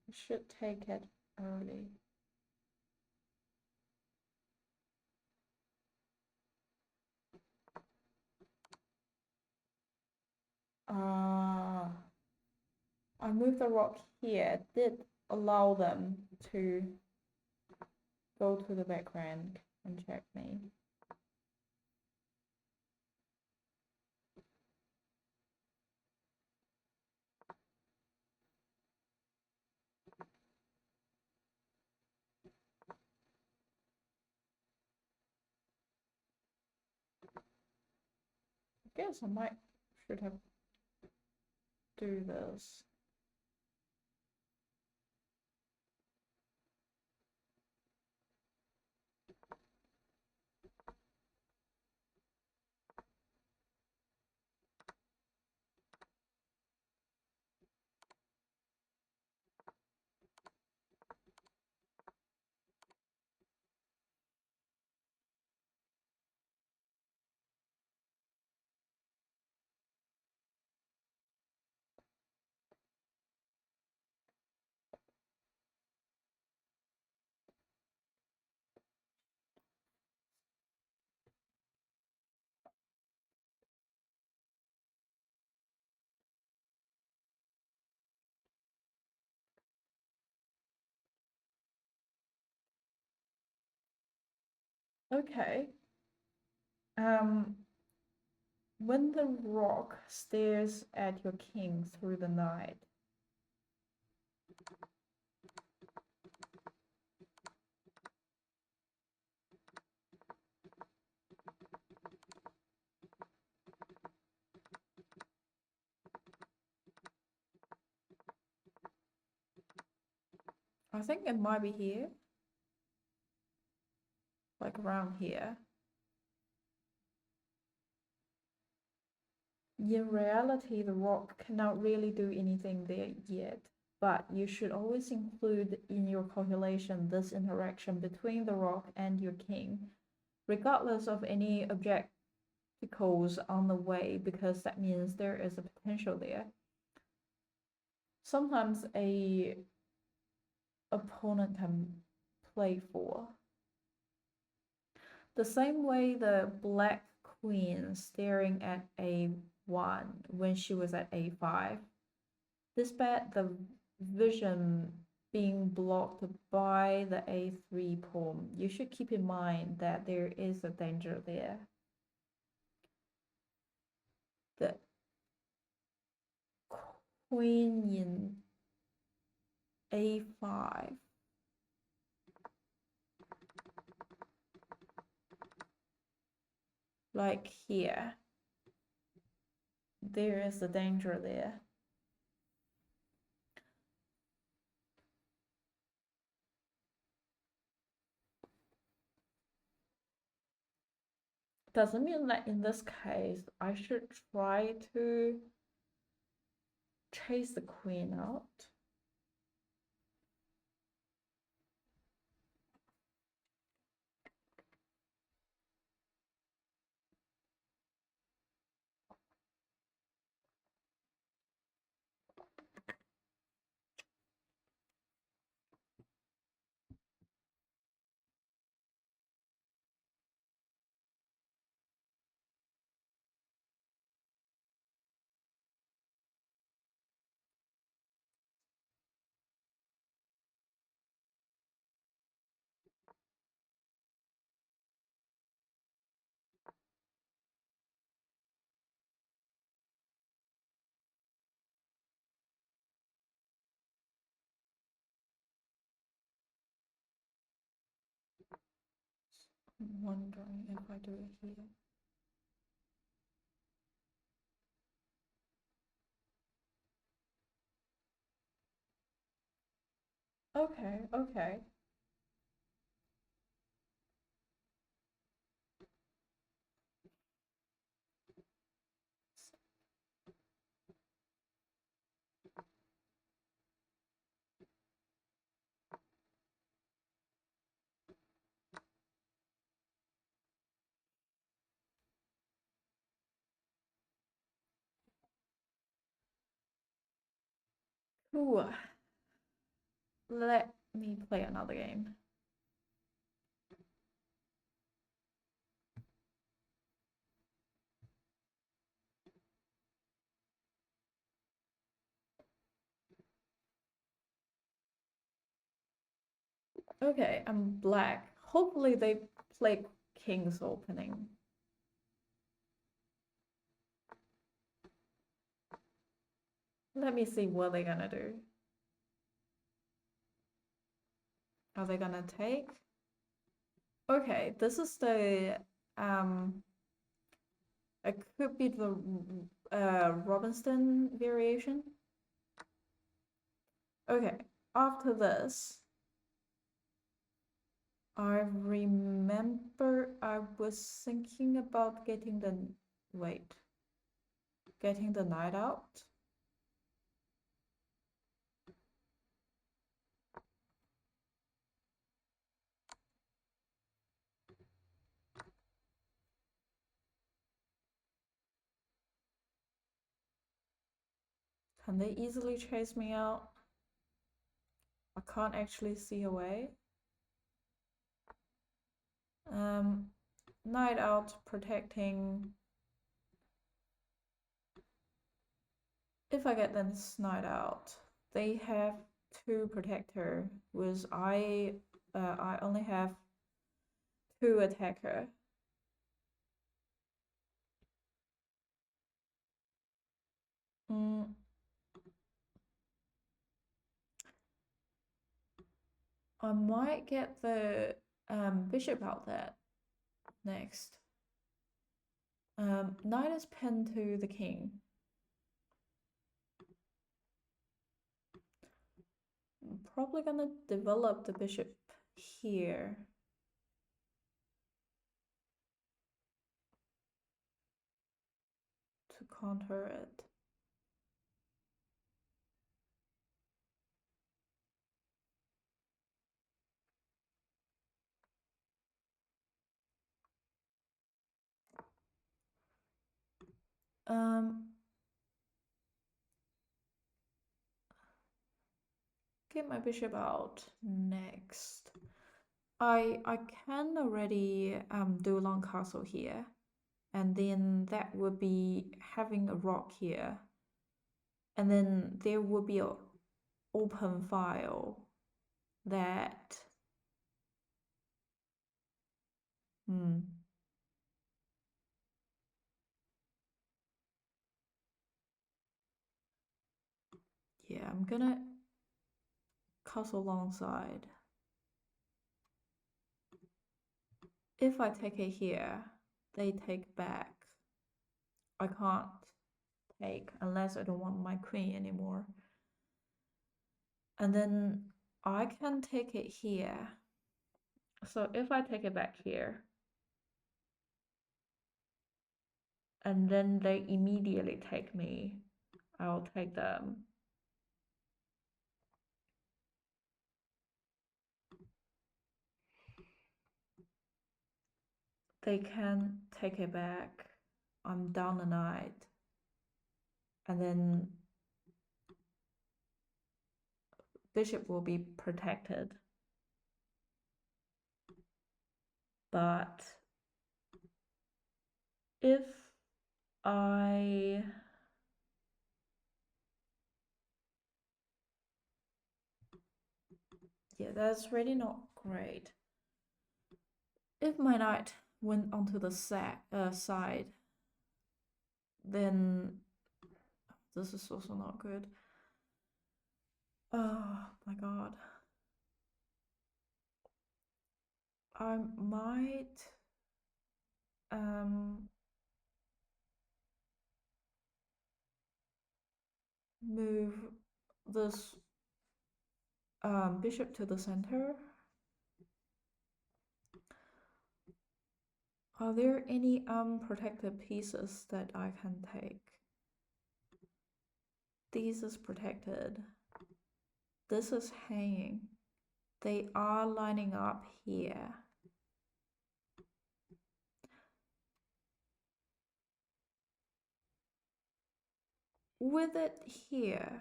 [SPEAKER 1] I should take it early. Ah, I moved the rock here. It did allow them to go to the background and check me. I guess I might should have do this. Okay. When the rock stares at your king through the night, I think it might be here, like around here. In reality, the rock cannot really do anything there yet, but you should always include in your calculation this interaction between the rock and your king, regardless of any obstacles on the way, because that means there is a potential there. Sometimes a opponent can play for the same way the black queen staring at a a1 when she was at a5. Despite the vision being blocked by the a3 pawn, you should keep in mind that there is a danger there. The queen in a5. Like here, there is a danger there. Doesn't mean that in this case, I should try to chase the queen out. I'm wondering if I do it here. Okay, okay. Cool. Let me play another game. Okay, I'm black. Hopefully they play king's opening. Let me see what they're gonna do. Are they gonna take? Okay, this is the it could be the Robinson variation. Okay, after this, I remember I was thinking about getting the knight out. Can they easily chase me out? I can't actually see a way. Knight out, protecting. If I get this knight out, they have to protect her. Whereas I only have 2 attacker. I might get the bishop out there next. Knight is pinned to the king. I'm probably gonna develop the bishop here. To counter it. Get my bishop out next. I can already do long castle here and then that would be having a rock here, and then there would be a open file that yeah, I'm gonna castle alongside. If I take it here, they take back. I can't take unless I don't want my queen anymore. And then I can take it here. So if I take it back here, and then they immediately take me, I'll take them. They can take it back. I'm down a knight. And then bishop will be protected. But if I yeah, that's really not great. If my knight went onto the side, then this is also not good. Oh my god. I might move this bishop to the center. Are there any unprotected pieces that I can take? This is protected. This is hanging. They are lining up here. With it here,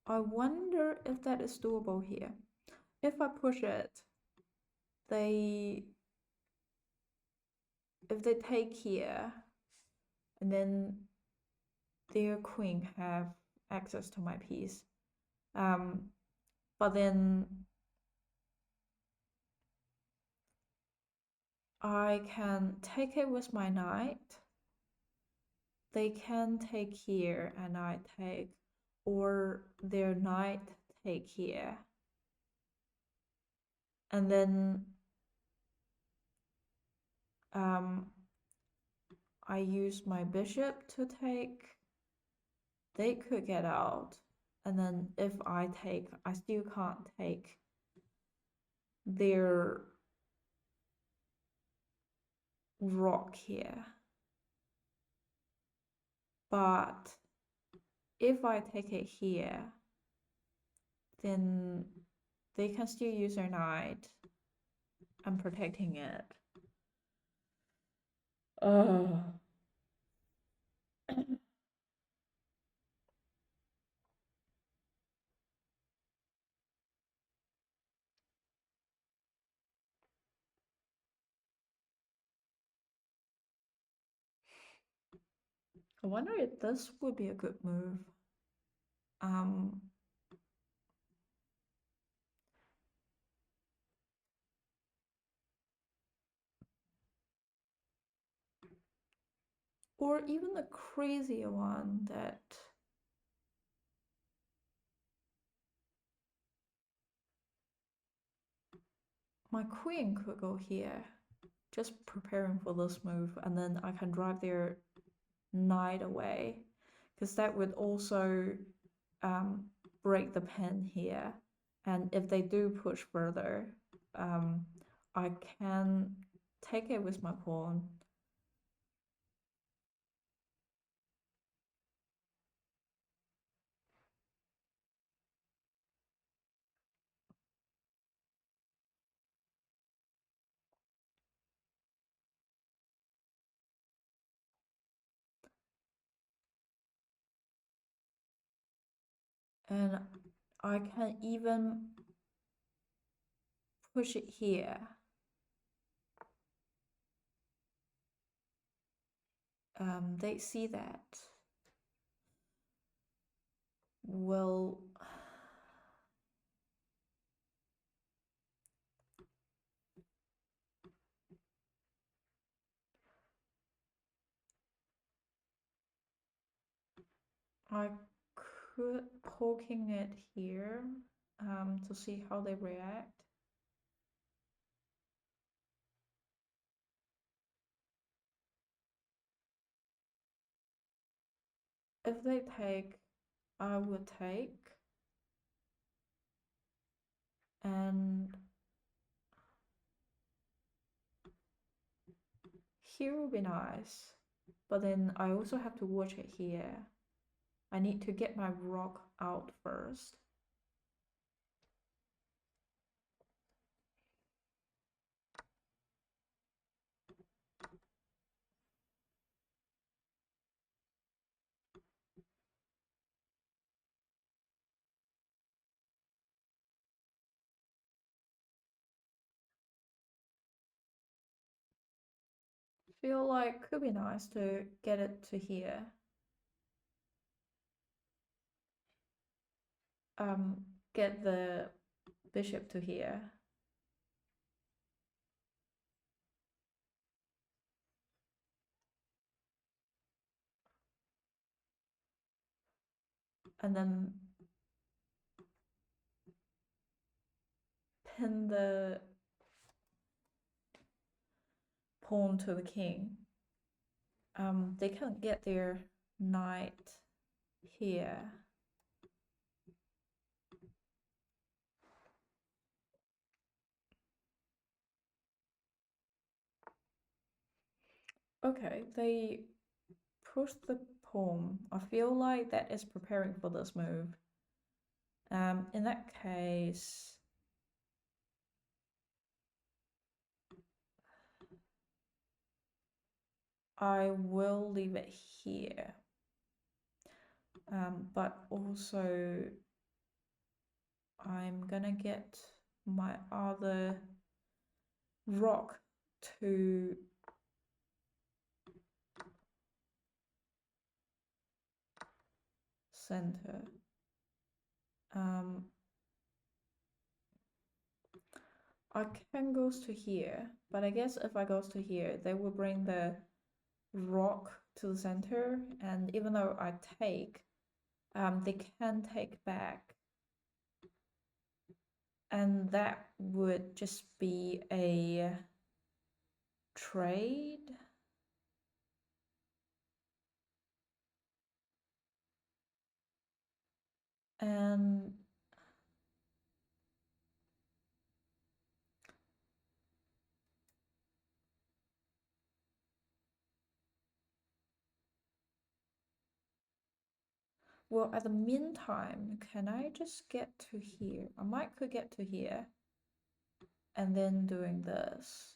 [SPEAKER 1] I wonder if that is doable here. If I push it, if they take here, and then their queen have access to my piece. But then I can take it with my knight. They can take here and I take, or their knight take here. And then I use my bishop to take. They could get out. And then if I take, I still can't take their rock here. But if I take it here, then they can still use their knight. I'm protecting it. I wonder if this would be a good move. Or even a crazier one that my queen could go here, just preparing for this move, and then I can drive their knight away, because that would also break the pen here. And if they do push further, I can take it with my pawn. And I can even push it here. they see that. Well, I could poking it here to see how they react. If they take, I would take, and here would be nice, but then I also have to watch it here. I need to get my rock out first. Feel like could be nice to get it to here. Get the bishop to here. And then pin the pawn to the king. They can't get their knight here. Okay, they push the pawn. I feel like that is preparing for this move. In that case, I will leave it here. But also I'm gonna get my other rock to center. I can goes to here, but I guess if I goes to here, they will bring the rock to the center, and even though I take, they can take back, and that would just be a trade. And well, at the meantime, can I just get to here? I might could get to here and then doing this.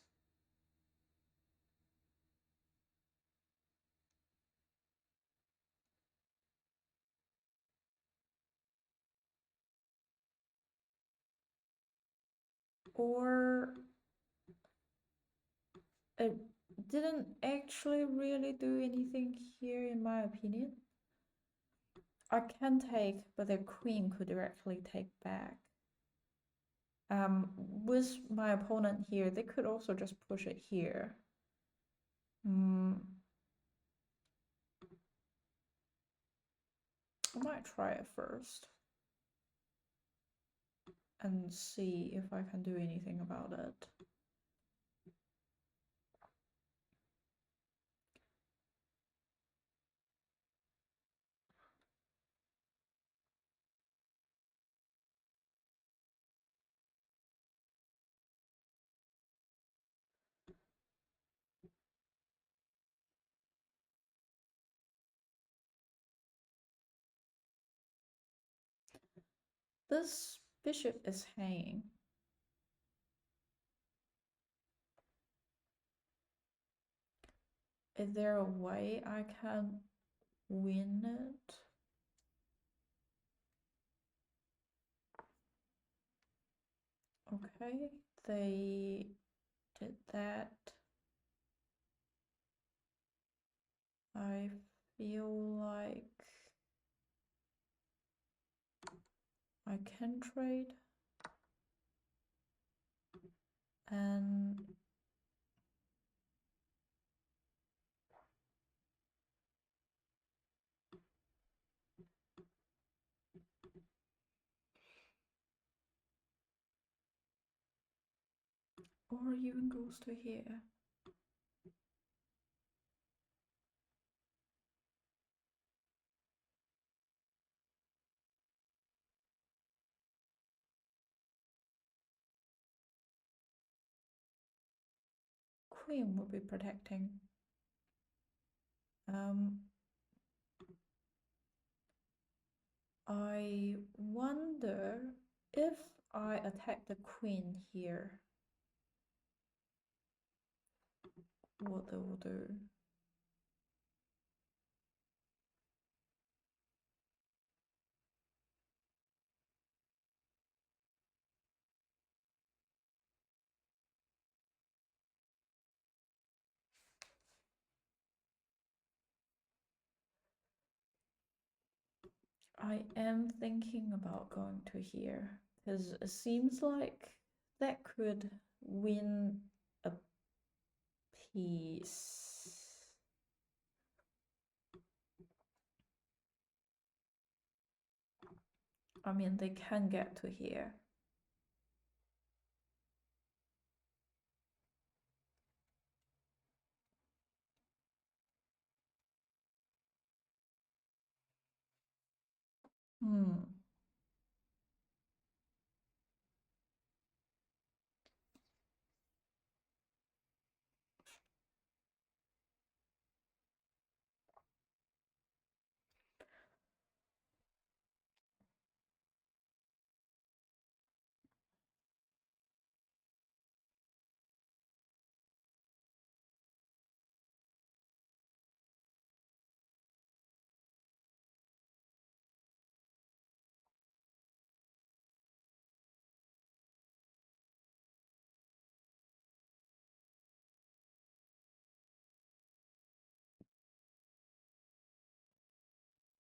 [SPEAKER 1] Or it didn't actually really do anything here in my opinion. I can take, but the queen could directly take back. With my opponent here, they could also just push it here. I might try it first and see if I can do anything about it. This bishop is hanging. Is there a way I can win it? Okay, they did that. I feel like I can trade, and or even goes to here. Queen will be protecting. I wonder if I attack the queen here, what they will do. I am thinking about going to here because it seems like that could win a piece. I mean, they can get to here. Hmm.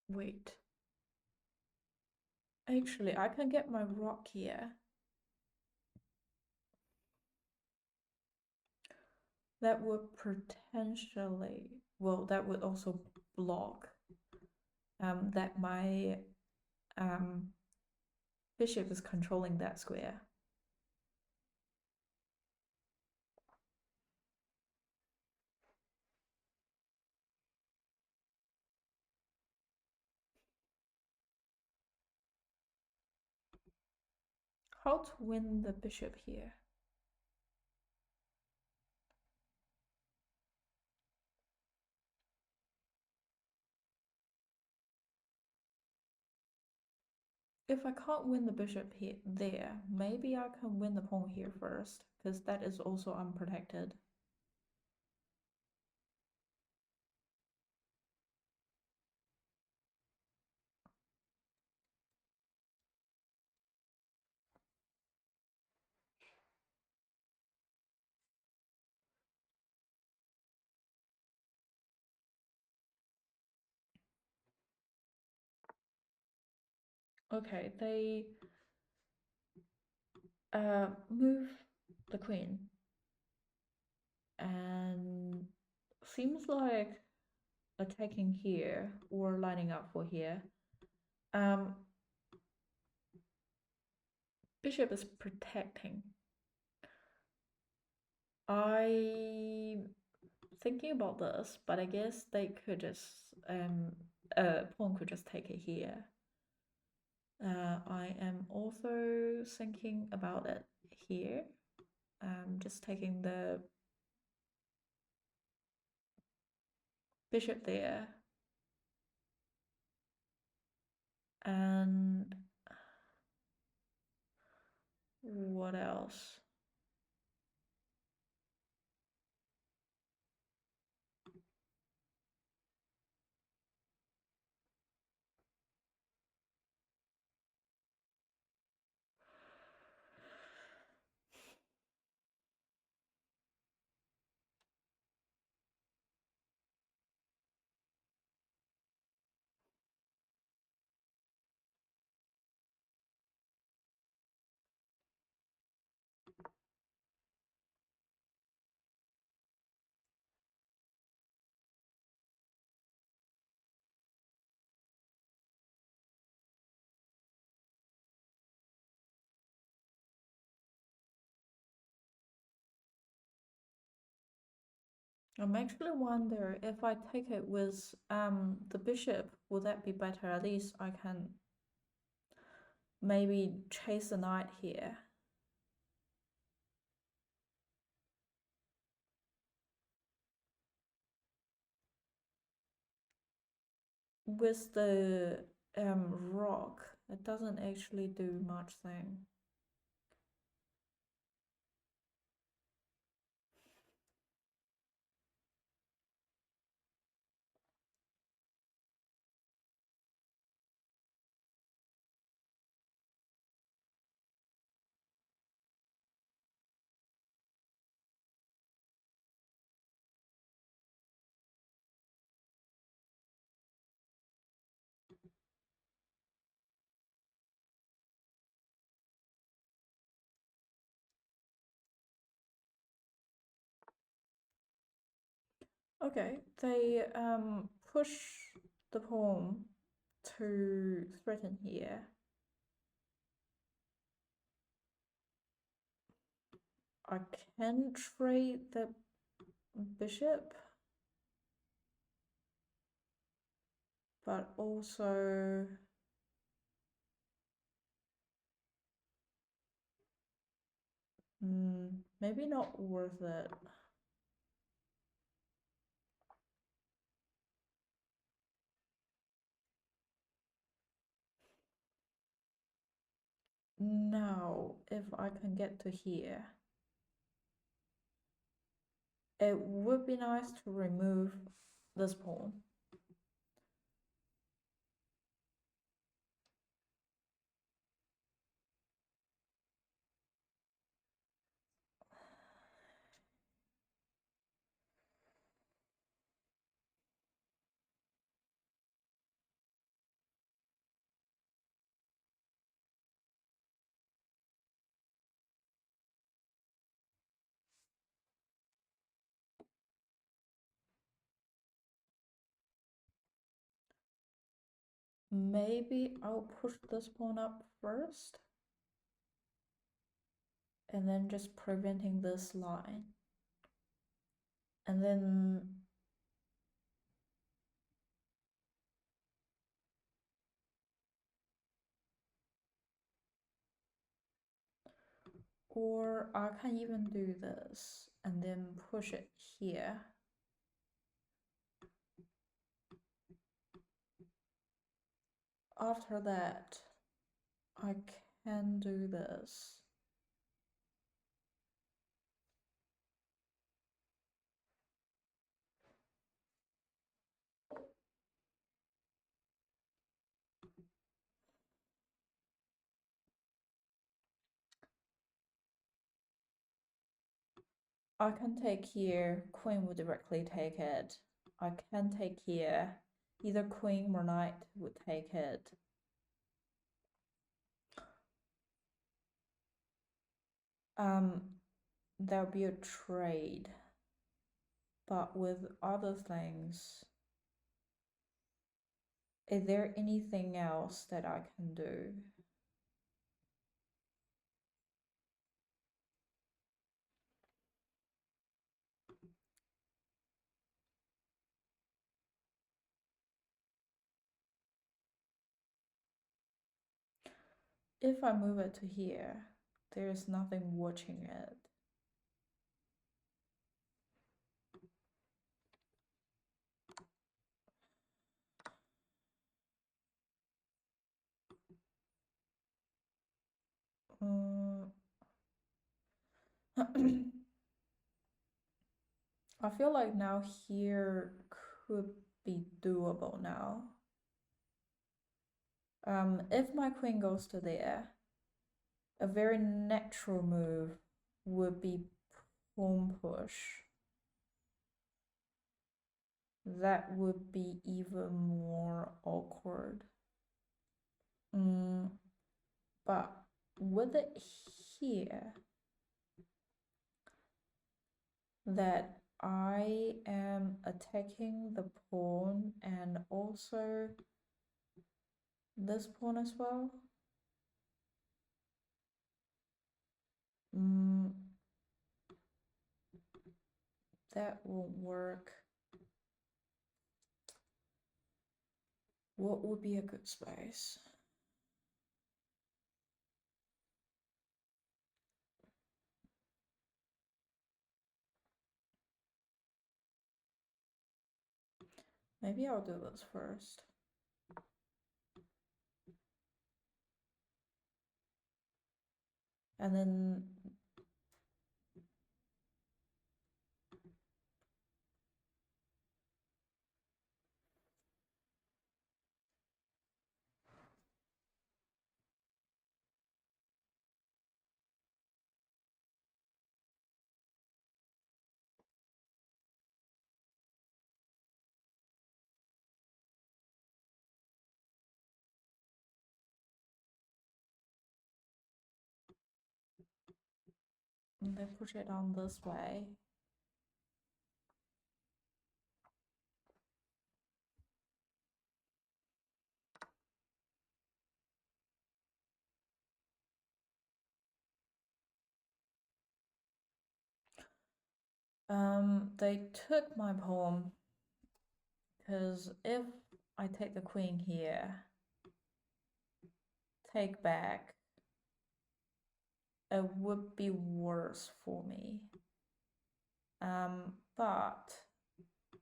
[SPEAKER 1] Wait. Actually, I can get my rock here. That would potentially, well, that would also block that my bishop is controlling that square. How to win the bishop here? If I can't win the bishop here, there, maybe I can win the pawn here first, because that is also unprotected. Okay, they move the queen, and seems like attacking here or lining up for here. Bishop is protecting. I thinking about this, but I guess they could just pawn could just take it here. I am also thinking about it here. Just taking the bishop there. And what else? I'm actually wonder if I take it with the bishop, would that be better? At least I can maybe chase the knight here. With the rock, it doesn't actually do much thing. Okay, they push the pawn to threaten here. I can trade the bishop, but also maybe not worth it. Now, if I can get to here, it would be nice to remove this pawn. Maybe I'll push this pawn up first, and then just preventing this line. And then or I can even do this and then push it here. After that, I can do this. I can take here, queen would directly take it. I can take here, either queen or knight would take it. There'll be a trade, but with other things, is there anything else that I can do? If I move it to here, there's nothing watching it. I feel like now here could be doable now. If my queen goes to there, a very natural move would be pawn push. That would be even more awkward. But with it here, that I am attacking the pawn and also this pawn as well. that won't work. What would be a good space? Maybe I'll do this first. And then they push it on this way. They took my pawn because if I take the queen here, take back, it would be worse for me. But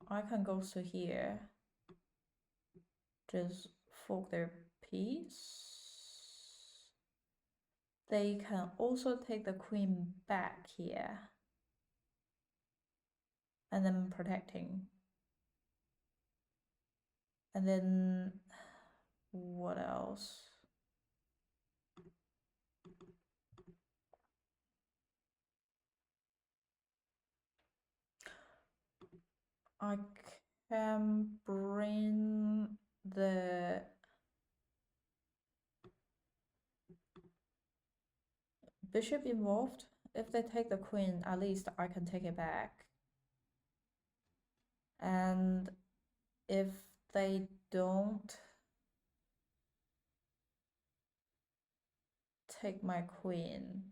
[SPEAKER 1] I can go to here, just fork their piece. They can also take the queen back here, and then protecting. And then what else? I can bring the bishop involved. If they take the queen, at least I can take it back. And if they don't take my queen,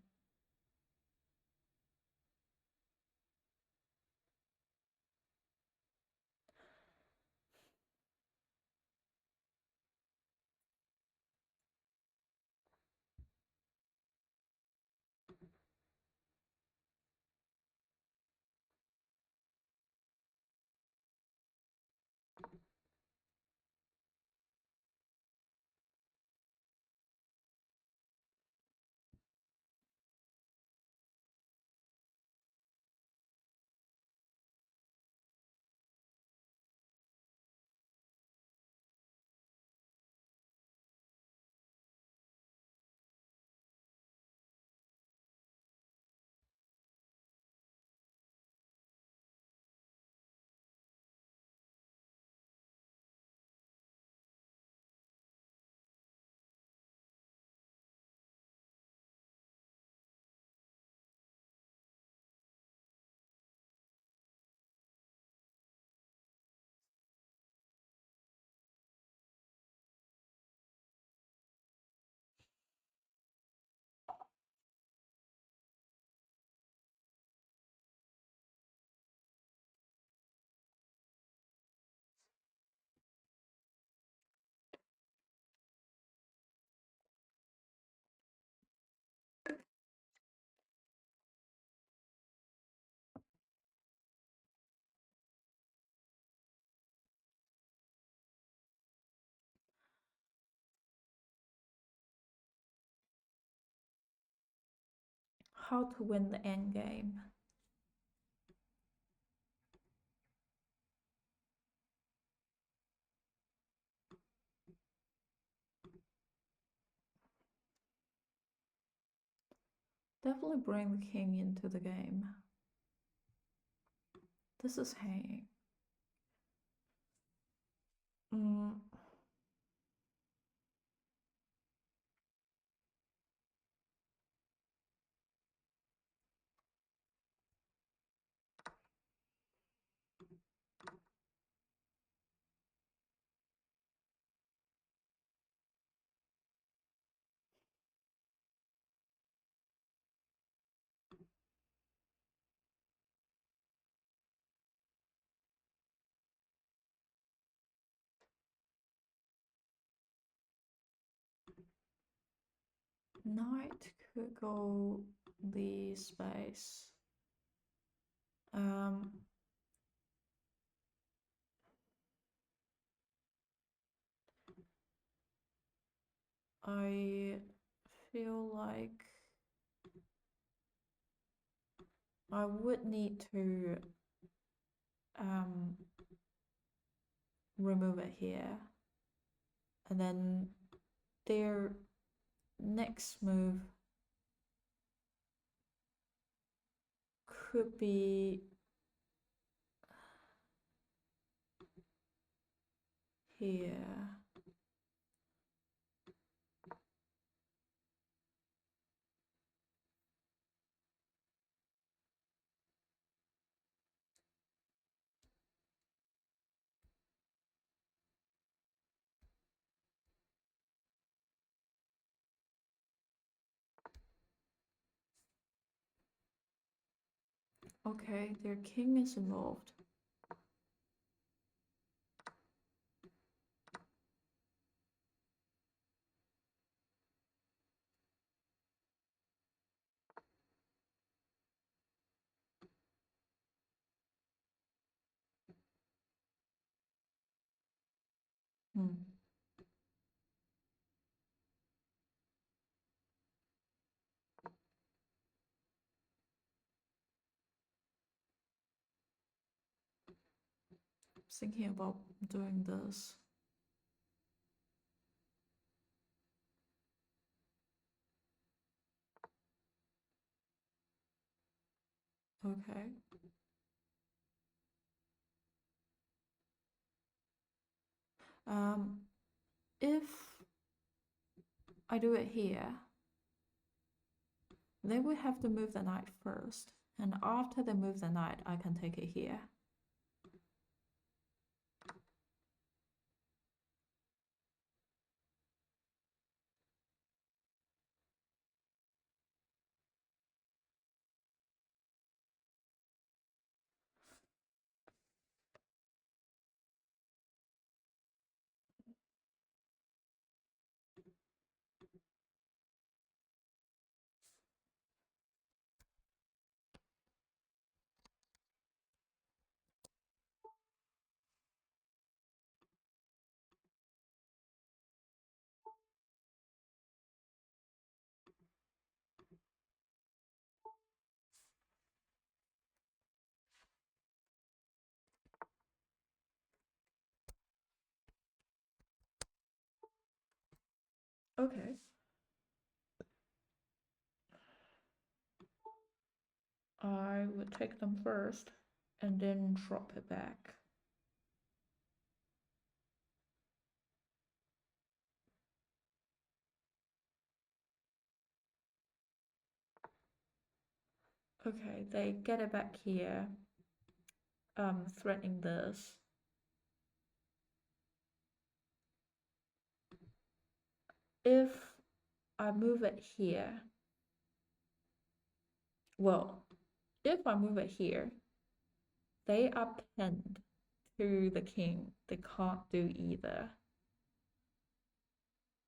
[SPEAKER 1] how to win the endgame? Definitely bring the king into the game. This is hanging. Knight could go the space. I feel like I would need to remove it here, and then their next move could be here. Okay, their king is involved. Thinking about doing this. Okay. If I do it here, they will have to move the knight first, and after they move the knight, I can take it here. Okay. I would take them first and then drop it back. Okay, they get it back here, threatening this. If I move it here, well, if I move it here, they are pinned to the king. They can't do either.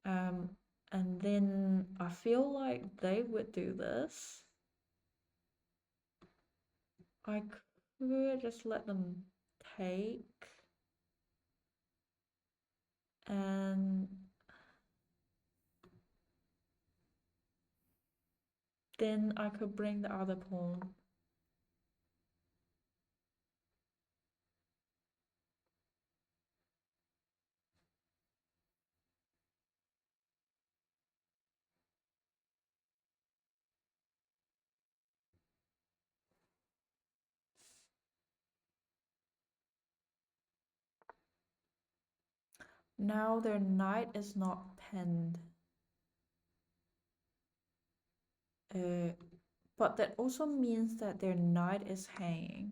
[SPEAKER 1] And then I feel like they would do this. I could just let them take, and then I could bring the other pawn. Now their knight is not pinned. But that also means that their knight is hanging.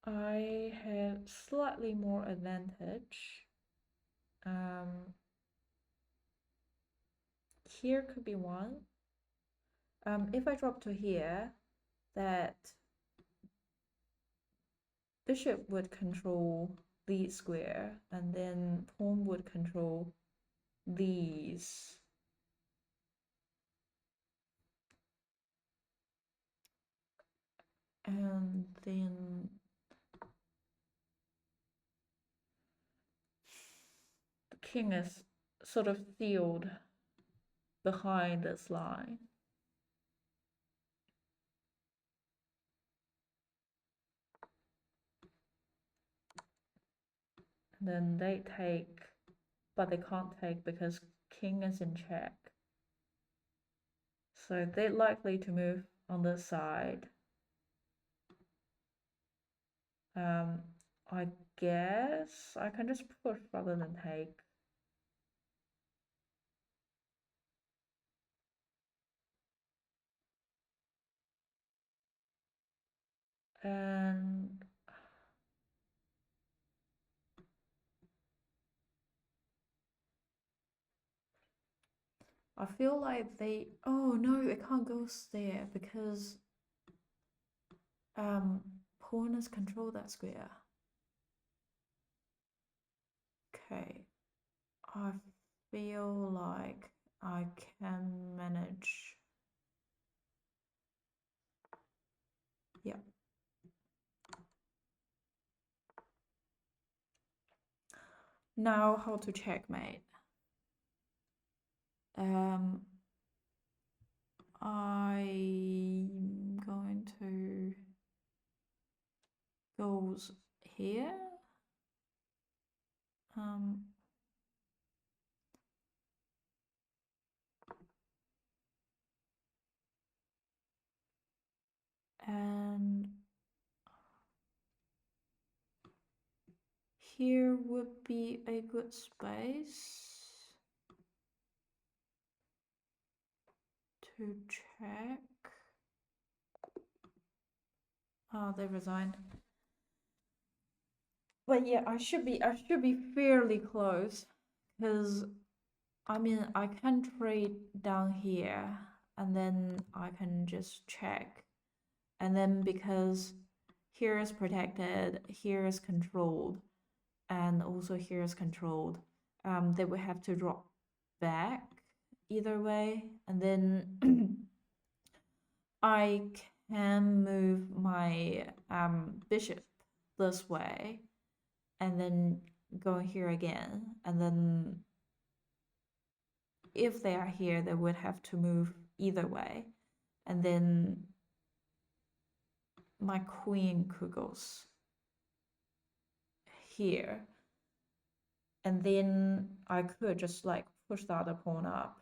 [SPEAKER 1] I have slightly more advantage. Here could be one. If I drop to here, that bishop would control these square, and then pawn would control these. And then the king is sort of sealed behind this line. And then they take, but they can't take because king is in check. So they're likely to move on this side. I guess I can just push rather than take. And I feel like they, oh no, it can't go there because pawn has control that square. Okay, I feel like I can manage. Yeah. Now how to checkmate. I'm going to goes here. And here would be a good space to check. Oh, they resigned. But yeah, I should be fairly close because I mean I can trade down here and then I can just check. And then because here is protected, here is controlled, and also here is controlled, they would have to drop back either way, and then I can move my bishop this way and then go here again, and then if they are here they would have to move either way, and then my queen could go here, and then I could just like push the other pawn up.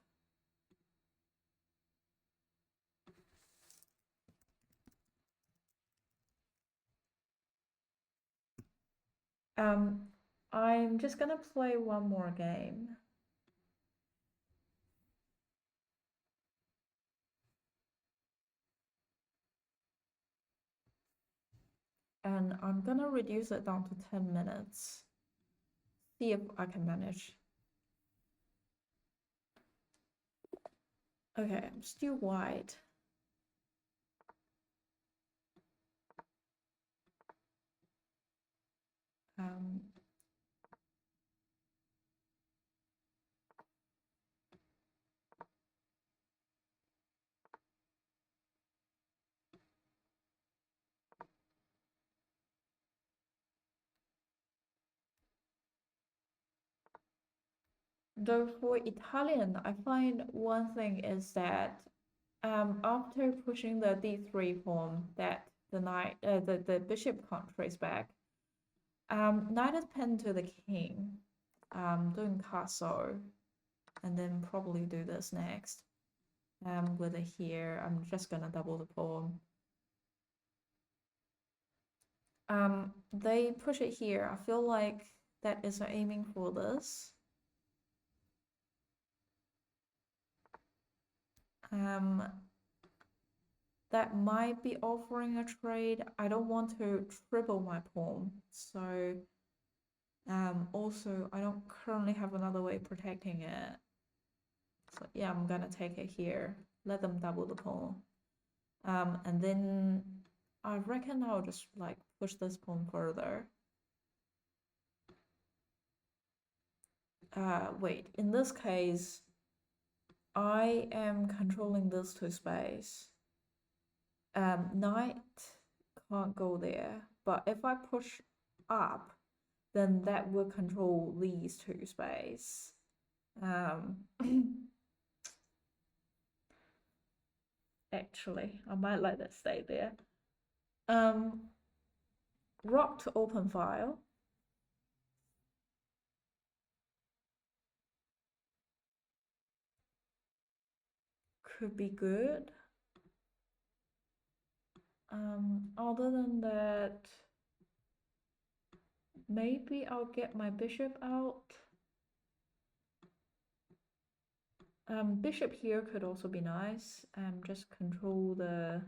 [SPEAKER 1] I'm just gonna play one more game. And I'm gonna reduce it down to 10 minutes. See if I can manage. Okay, I'm still white. Though for Italian, I find one thing is that after pushing the d3 pawn, that the knight, the bishop can't trace back. Knight is pinned to the king. Doing castle, and then probably do this next. With a here, I'm just gonna double the pawn. They push it here. I feel like that is aiming for this. That might be offering a trade. I don't want to triple my pawn, so also I don't currently have another way protecting it. So yeah, I'm gonna take it here. let them double the pawn. And then I reckon I'll just like push this pawn further. Wait, in this case, I am controlling this two space. Knight can't go there, but if I push up, then that will control these two space. Actually, I might let it stay there. Rock to open file. Could be good. Other than that, maybe I'll get my bishop out. Bishop here could also be nice. Just control the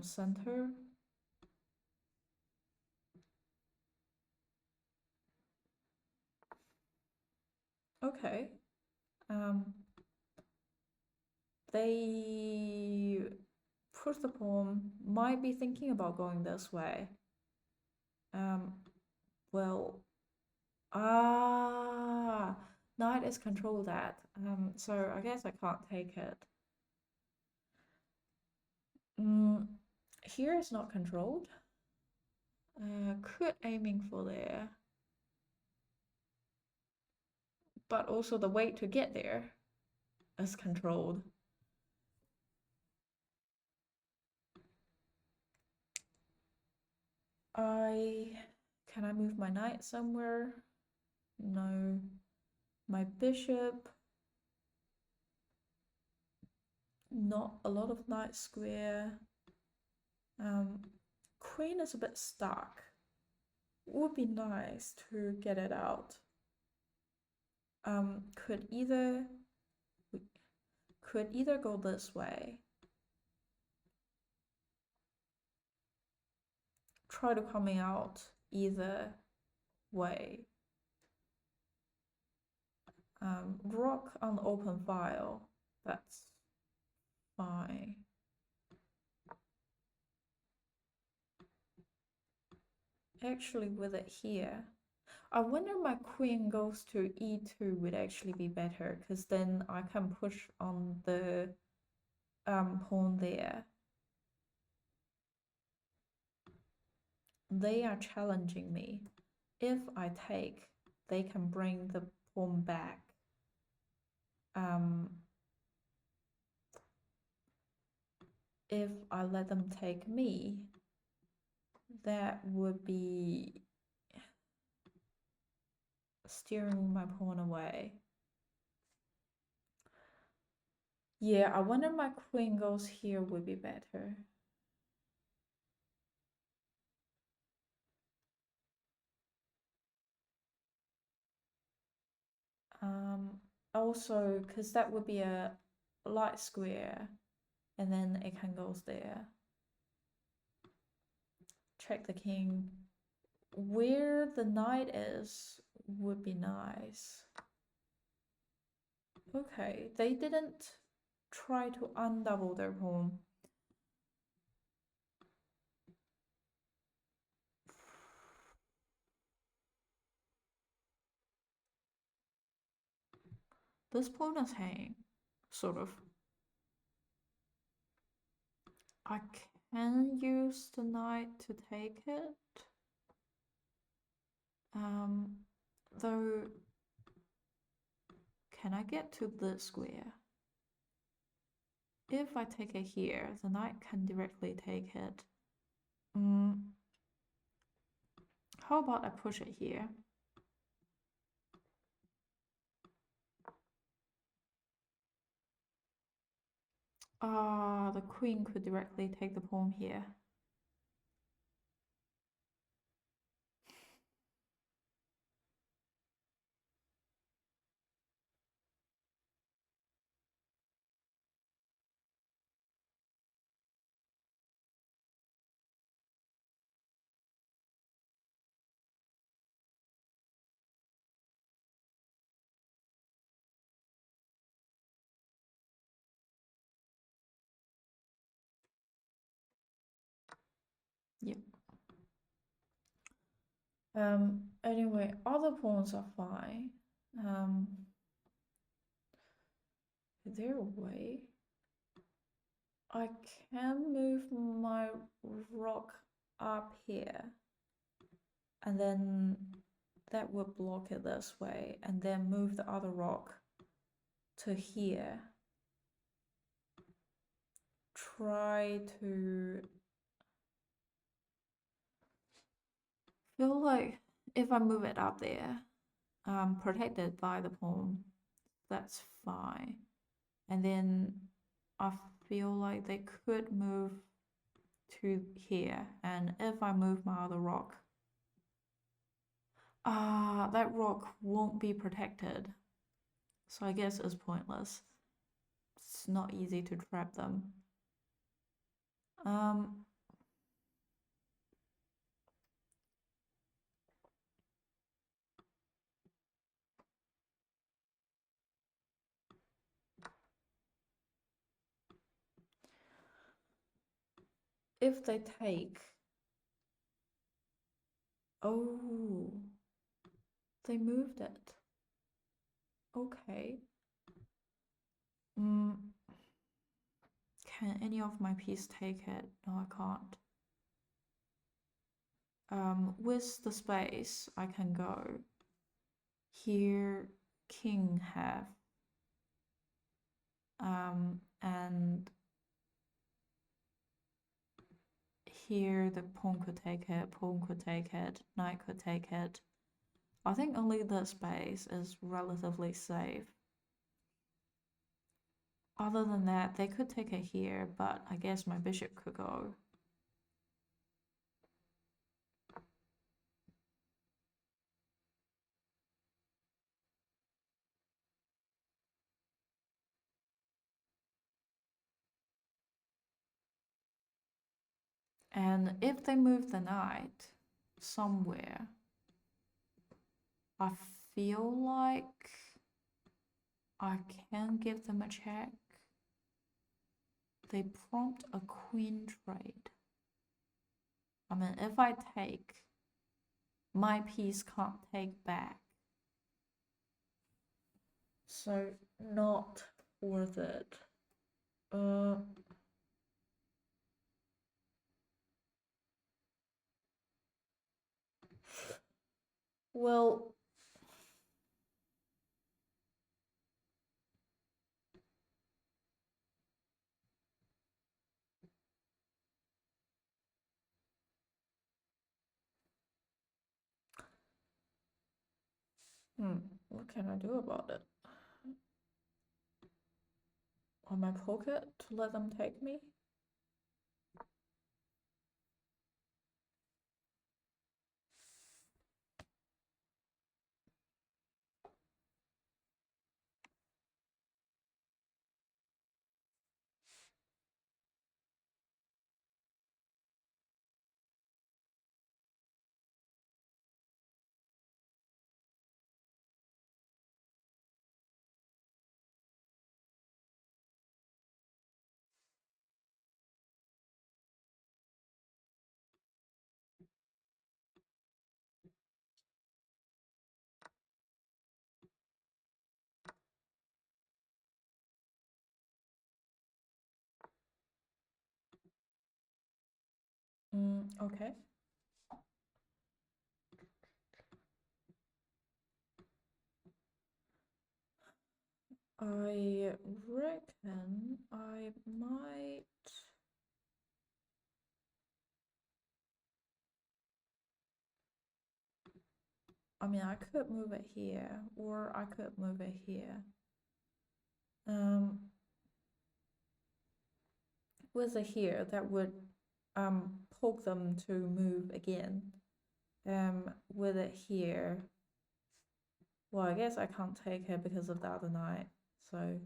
[SPEAKER 1] center. Okay. They push the pawn, might be thinking about going this way. Well, knight is control that. So I guess I can't take it. Here is not controlled. Could aiming for there. But also the way to get there is controlled. Can I move my knight somewhere? No. My bishop. Not a lot of knight square. Queen is a bit stuck. Would be nice to get it out. Could either go this way. Try to coming out either way. Rock on the open file. That's fine. Actually, with it here, I wonder my queen goes to e2 would actually be better, because then I can push on the pawn there. They are challenging me. If I take, they can bring the pawn back. If I let them take me, that would be steering my pawn away. Yeah, I wonder my queen goes here would be better. Also, because that would be a light square, and then it can go there. Check the king. Where the knight is would be nice. Okay, they didn't try to undouble their pawn. This pawn is hanging, sort of. I can use the knight to take it. Though, can I get to the square? If I take it here, the knight can directly take it. How about I push it here? The queen could directly take the pawn here. Anyway, other pawns are fine. Is there a way I can move my rock up here, and then that would block it this way, and then move the other rock to here. Try to feel like if I move it up there, protected by the pawn, that's fine. And then I feel like they could move to here, and if I move my other rock, that rock won't be protected, so I guess it's pointless. It's not easy to trap them. If they take, oh, they moved it. Okay. Can any of my piece take it? No, I can't. With the space, I can go here, king have, and here the pawn could take it, pawn could take it, knight could take it. I think only the space is relatively safe. Other than that, they could take it here, but I guess my bishop could go. And if they move the knight somewhere, I feel like I can give them a check. They prompt a queen trade. I mean, if I take, my piece can't take back. So, not worth it. Well, what can I do about it? On my pocket to let them take me? Okay. I reckon I might. I mean, I could move it here, or I could move it here. With it here, that would poke them to move again. With it here, well, I guess I can't take it because of the other knight, so.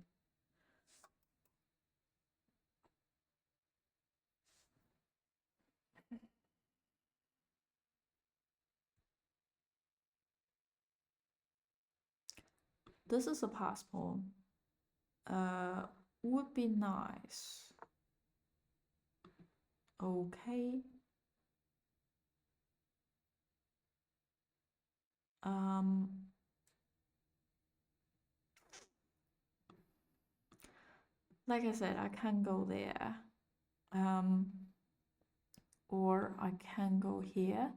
[SPEAKER 1] This is a pass pawn. Would be nice. Okay. Like I said, I can go there. Or I can go here.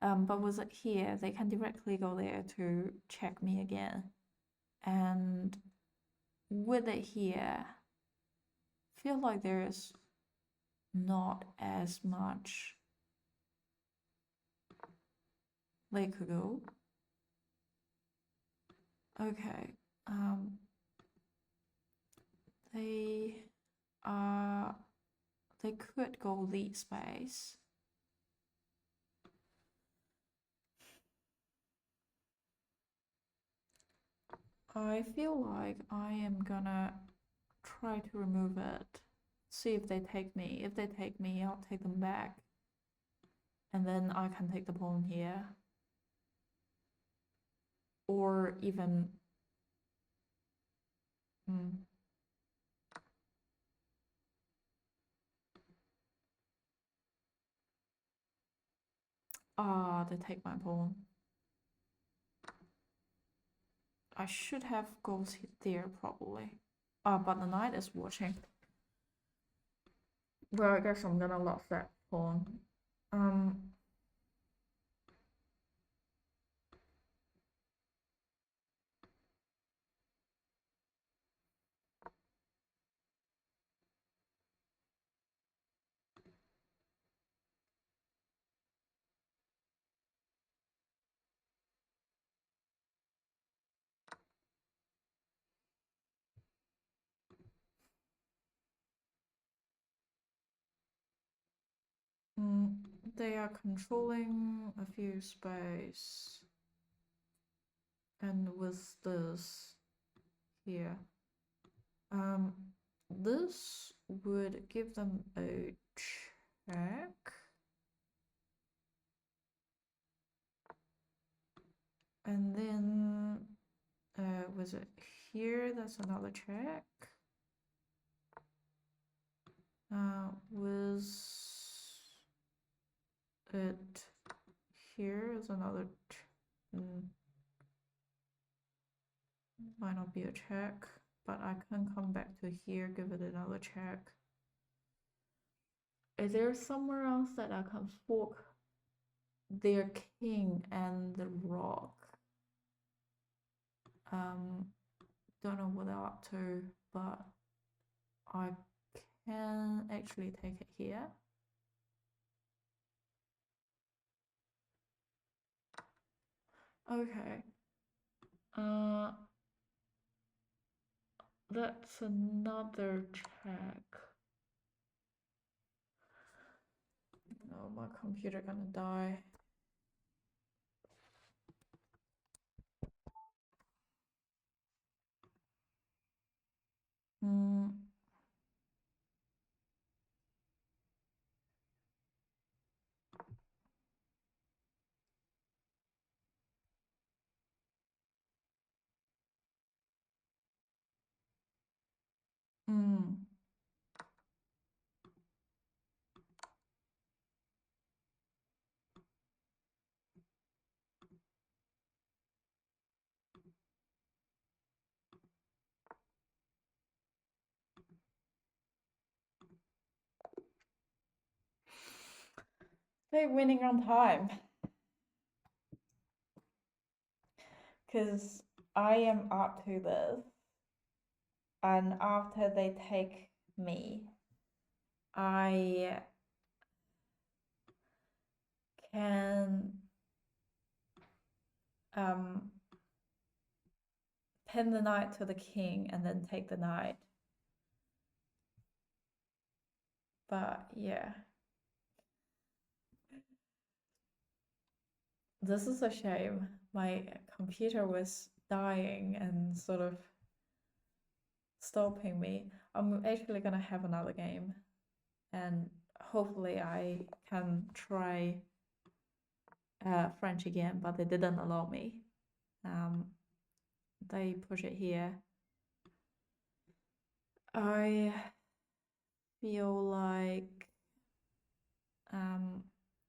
[SPEAKER 1] But with it here, they can directly go there to check me again. And with it here, feel like there's not as much they could go. Okay. They they could go lead space. I feel like I am gonna try to remove it. See if they take me. If they take me, I'll take them back. And then I can take the pawn here. Or even... they take my pawn. I should have goals there probably. But the knight is watching. Well, I guess I'm gonna lose that pawn. They are controlling a few space. And with this here, this would give them a check. And then was it here? That's another check. Was it here is another might not be a check, but I can come back to here, give it another check. Is there somewhere else that I can fork their king and the rock? Don't know what they're up to, but I can actually take it here. Okay. That's another check. No, my computer gonna die. They're winning on time. Because I am up to this. And after they take me, I can pin the knight to the king and then take the knight. But yeah. This is a shame. My computer was dying and sort of stopping me. I'm actually gonna have another game and hopefully I can try French again, but they didn't allow me. They push it here. I feel like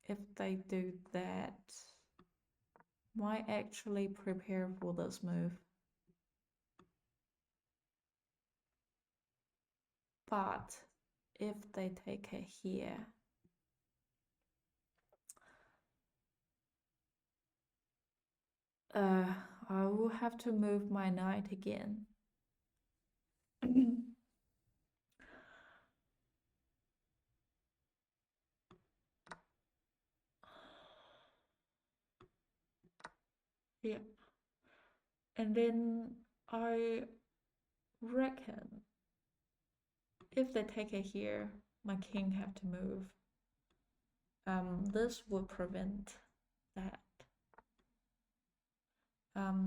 [SPEAKER 1] if they do that, Might actually prepare for this move. But if they take it here, I will have to move my knight again. Yeah. And then I reckon if they take it here, my king have to move. This would prevent that.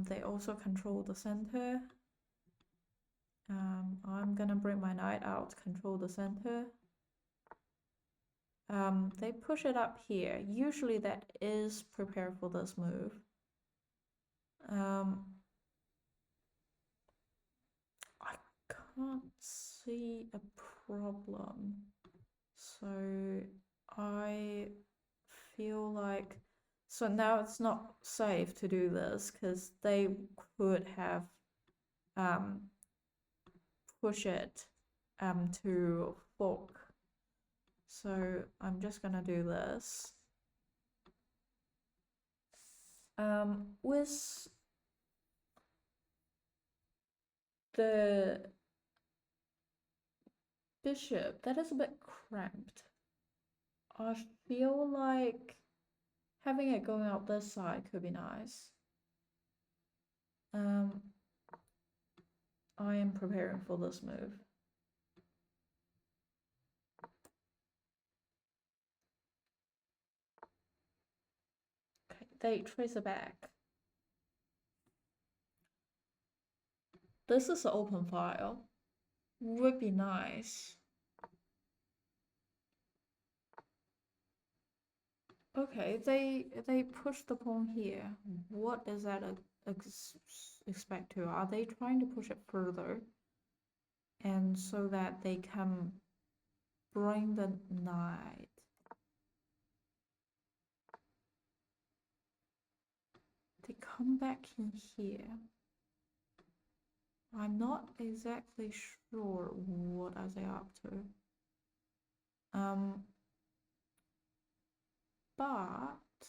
[SPEAKER 1] They also control the center. I'm gonna bring my knight out, control the center. They push it up here. Usually that is prepared for this move. I can't see a problem. So I feel like, so now it's not safe to do this because they could have push it to fork. So I'm just gonna do this. With the bishop, that is a bit cramped. I feel like having it going out this side could be nice. I am preparing for this move. Okay, they trace it back. This is an open file. Would be nice. Okay, they push the pawn here. What is that expect to? Are they trying to push it further? And so that they can bring the knight. They come back in here. I'm not exactly sure what are they up to. But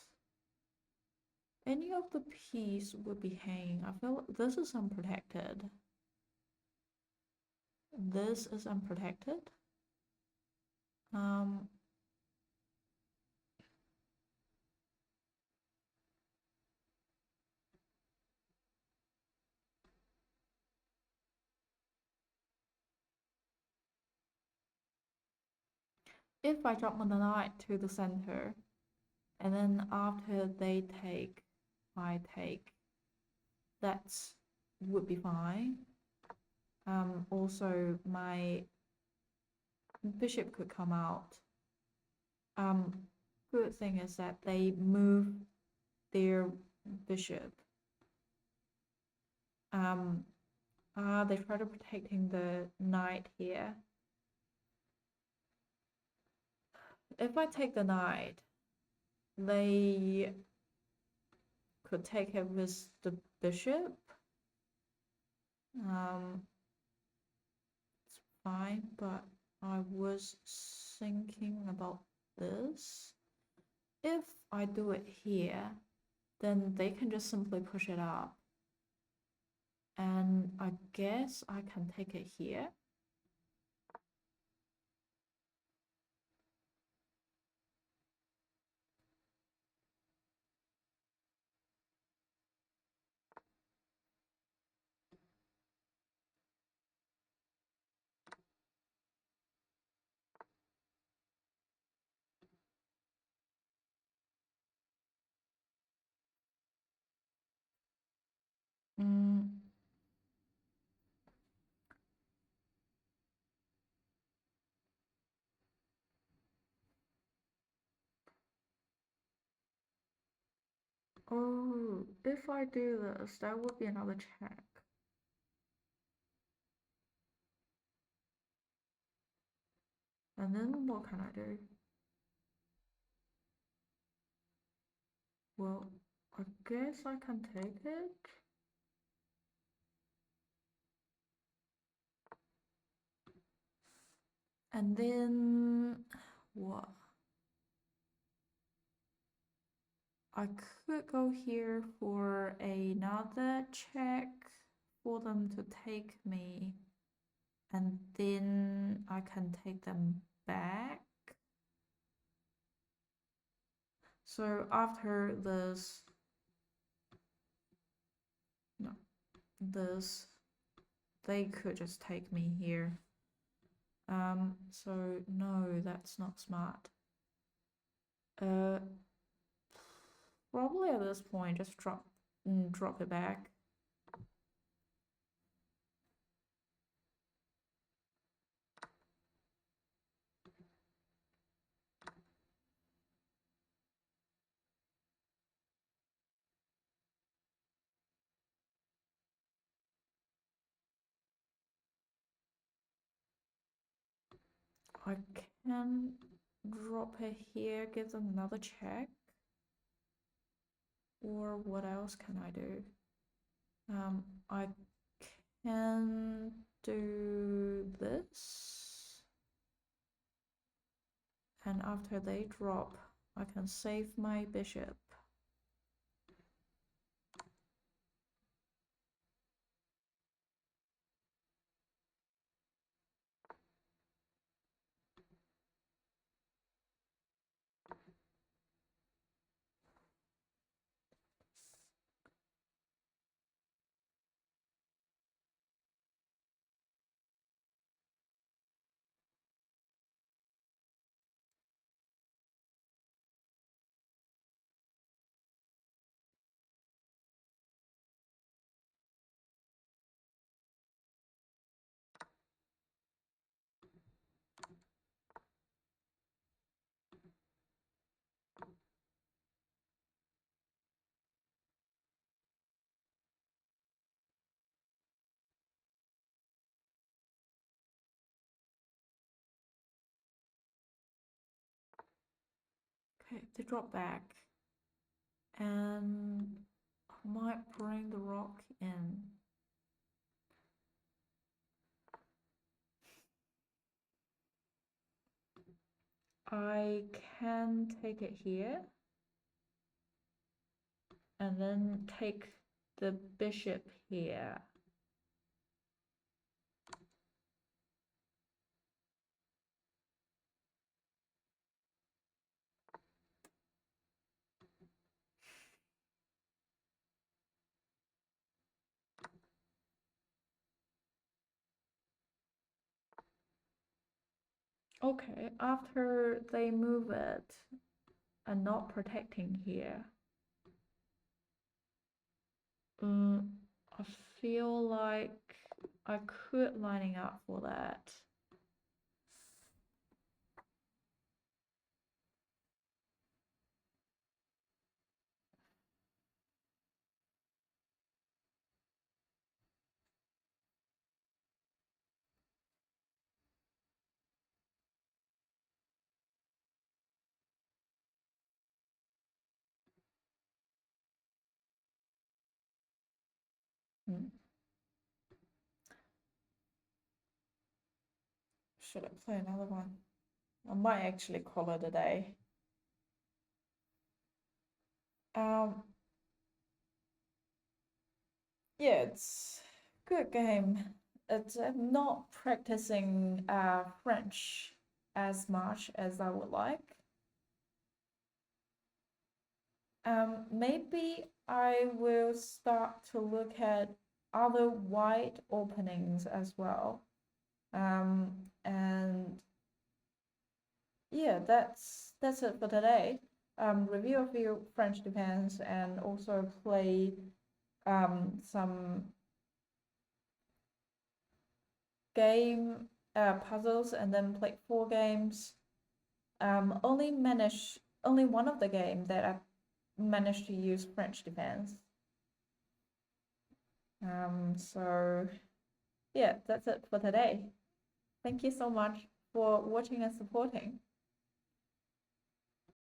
[SPEAKER 1] any of the piece would be hanging. I feel like this is unprotected. This is unprotected. If I drop my knight to the center, and then after they take, I take, that would be fine. Also my bishop could come out. Good thing is that they move their bishop. They try to protecting the knight here. If I take the knight, they could take it with the bishop. It's fine, but I was thinking about this. If I do it here, then they can just simply push it up. And I guess I can take it here. Oh, if I do this, that would be another check. And then what can I do? Well, I guess I can take it. And then what? I could go here for another check for them to take me, and then I can take them back. So after this, no, this, they could just take me here. So no, that's not smart. Probably at this point, just drop it back. I can drop it here, give them another check. Or what else can I do? I can do this. And after they drop, I can save my bishop. Okay, they drop back. And I might bring the rock in. I can take it here. And then take the bishop here. Okay, after they move it and not protecting here, I feel like I could lining up for that. Should I play another one? I might actually call it a day. Yeah, it's good game. It's not practicing French as much as I would like. Maybe I will start to look at other wide openings as well. And yeah, that's it for today. Review a few French defense and also play some game puzzles, and then play 4 games. Only one of the game that I managed to use French defense. So yeah, that's it for today. Thank you so much for watching and supporting.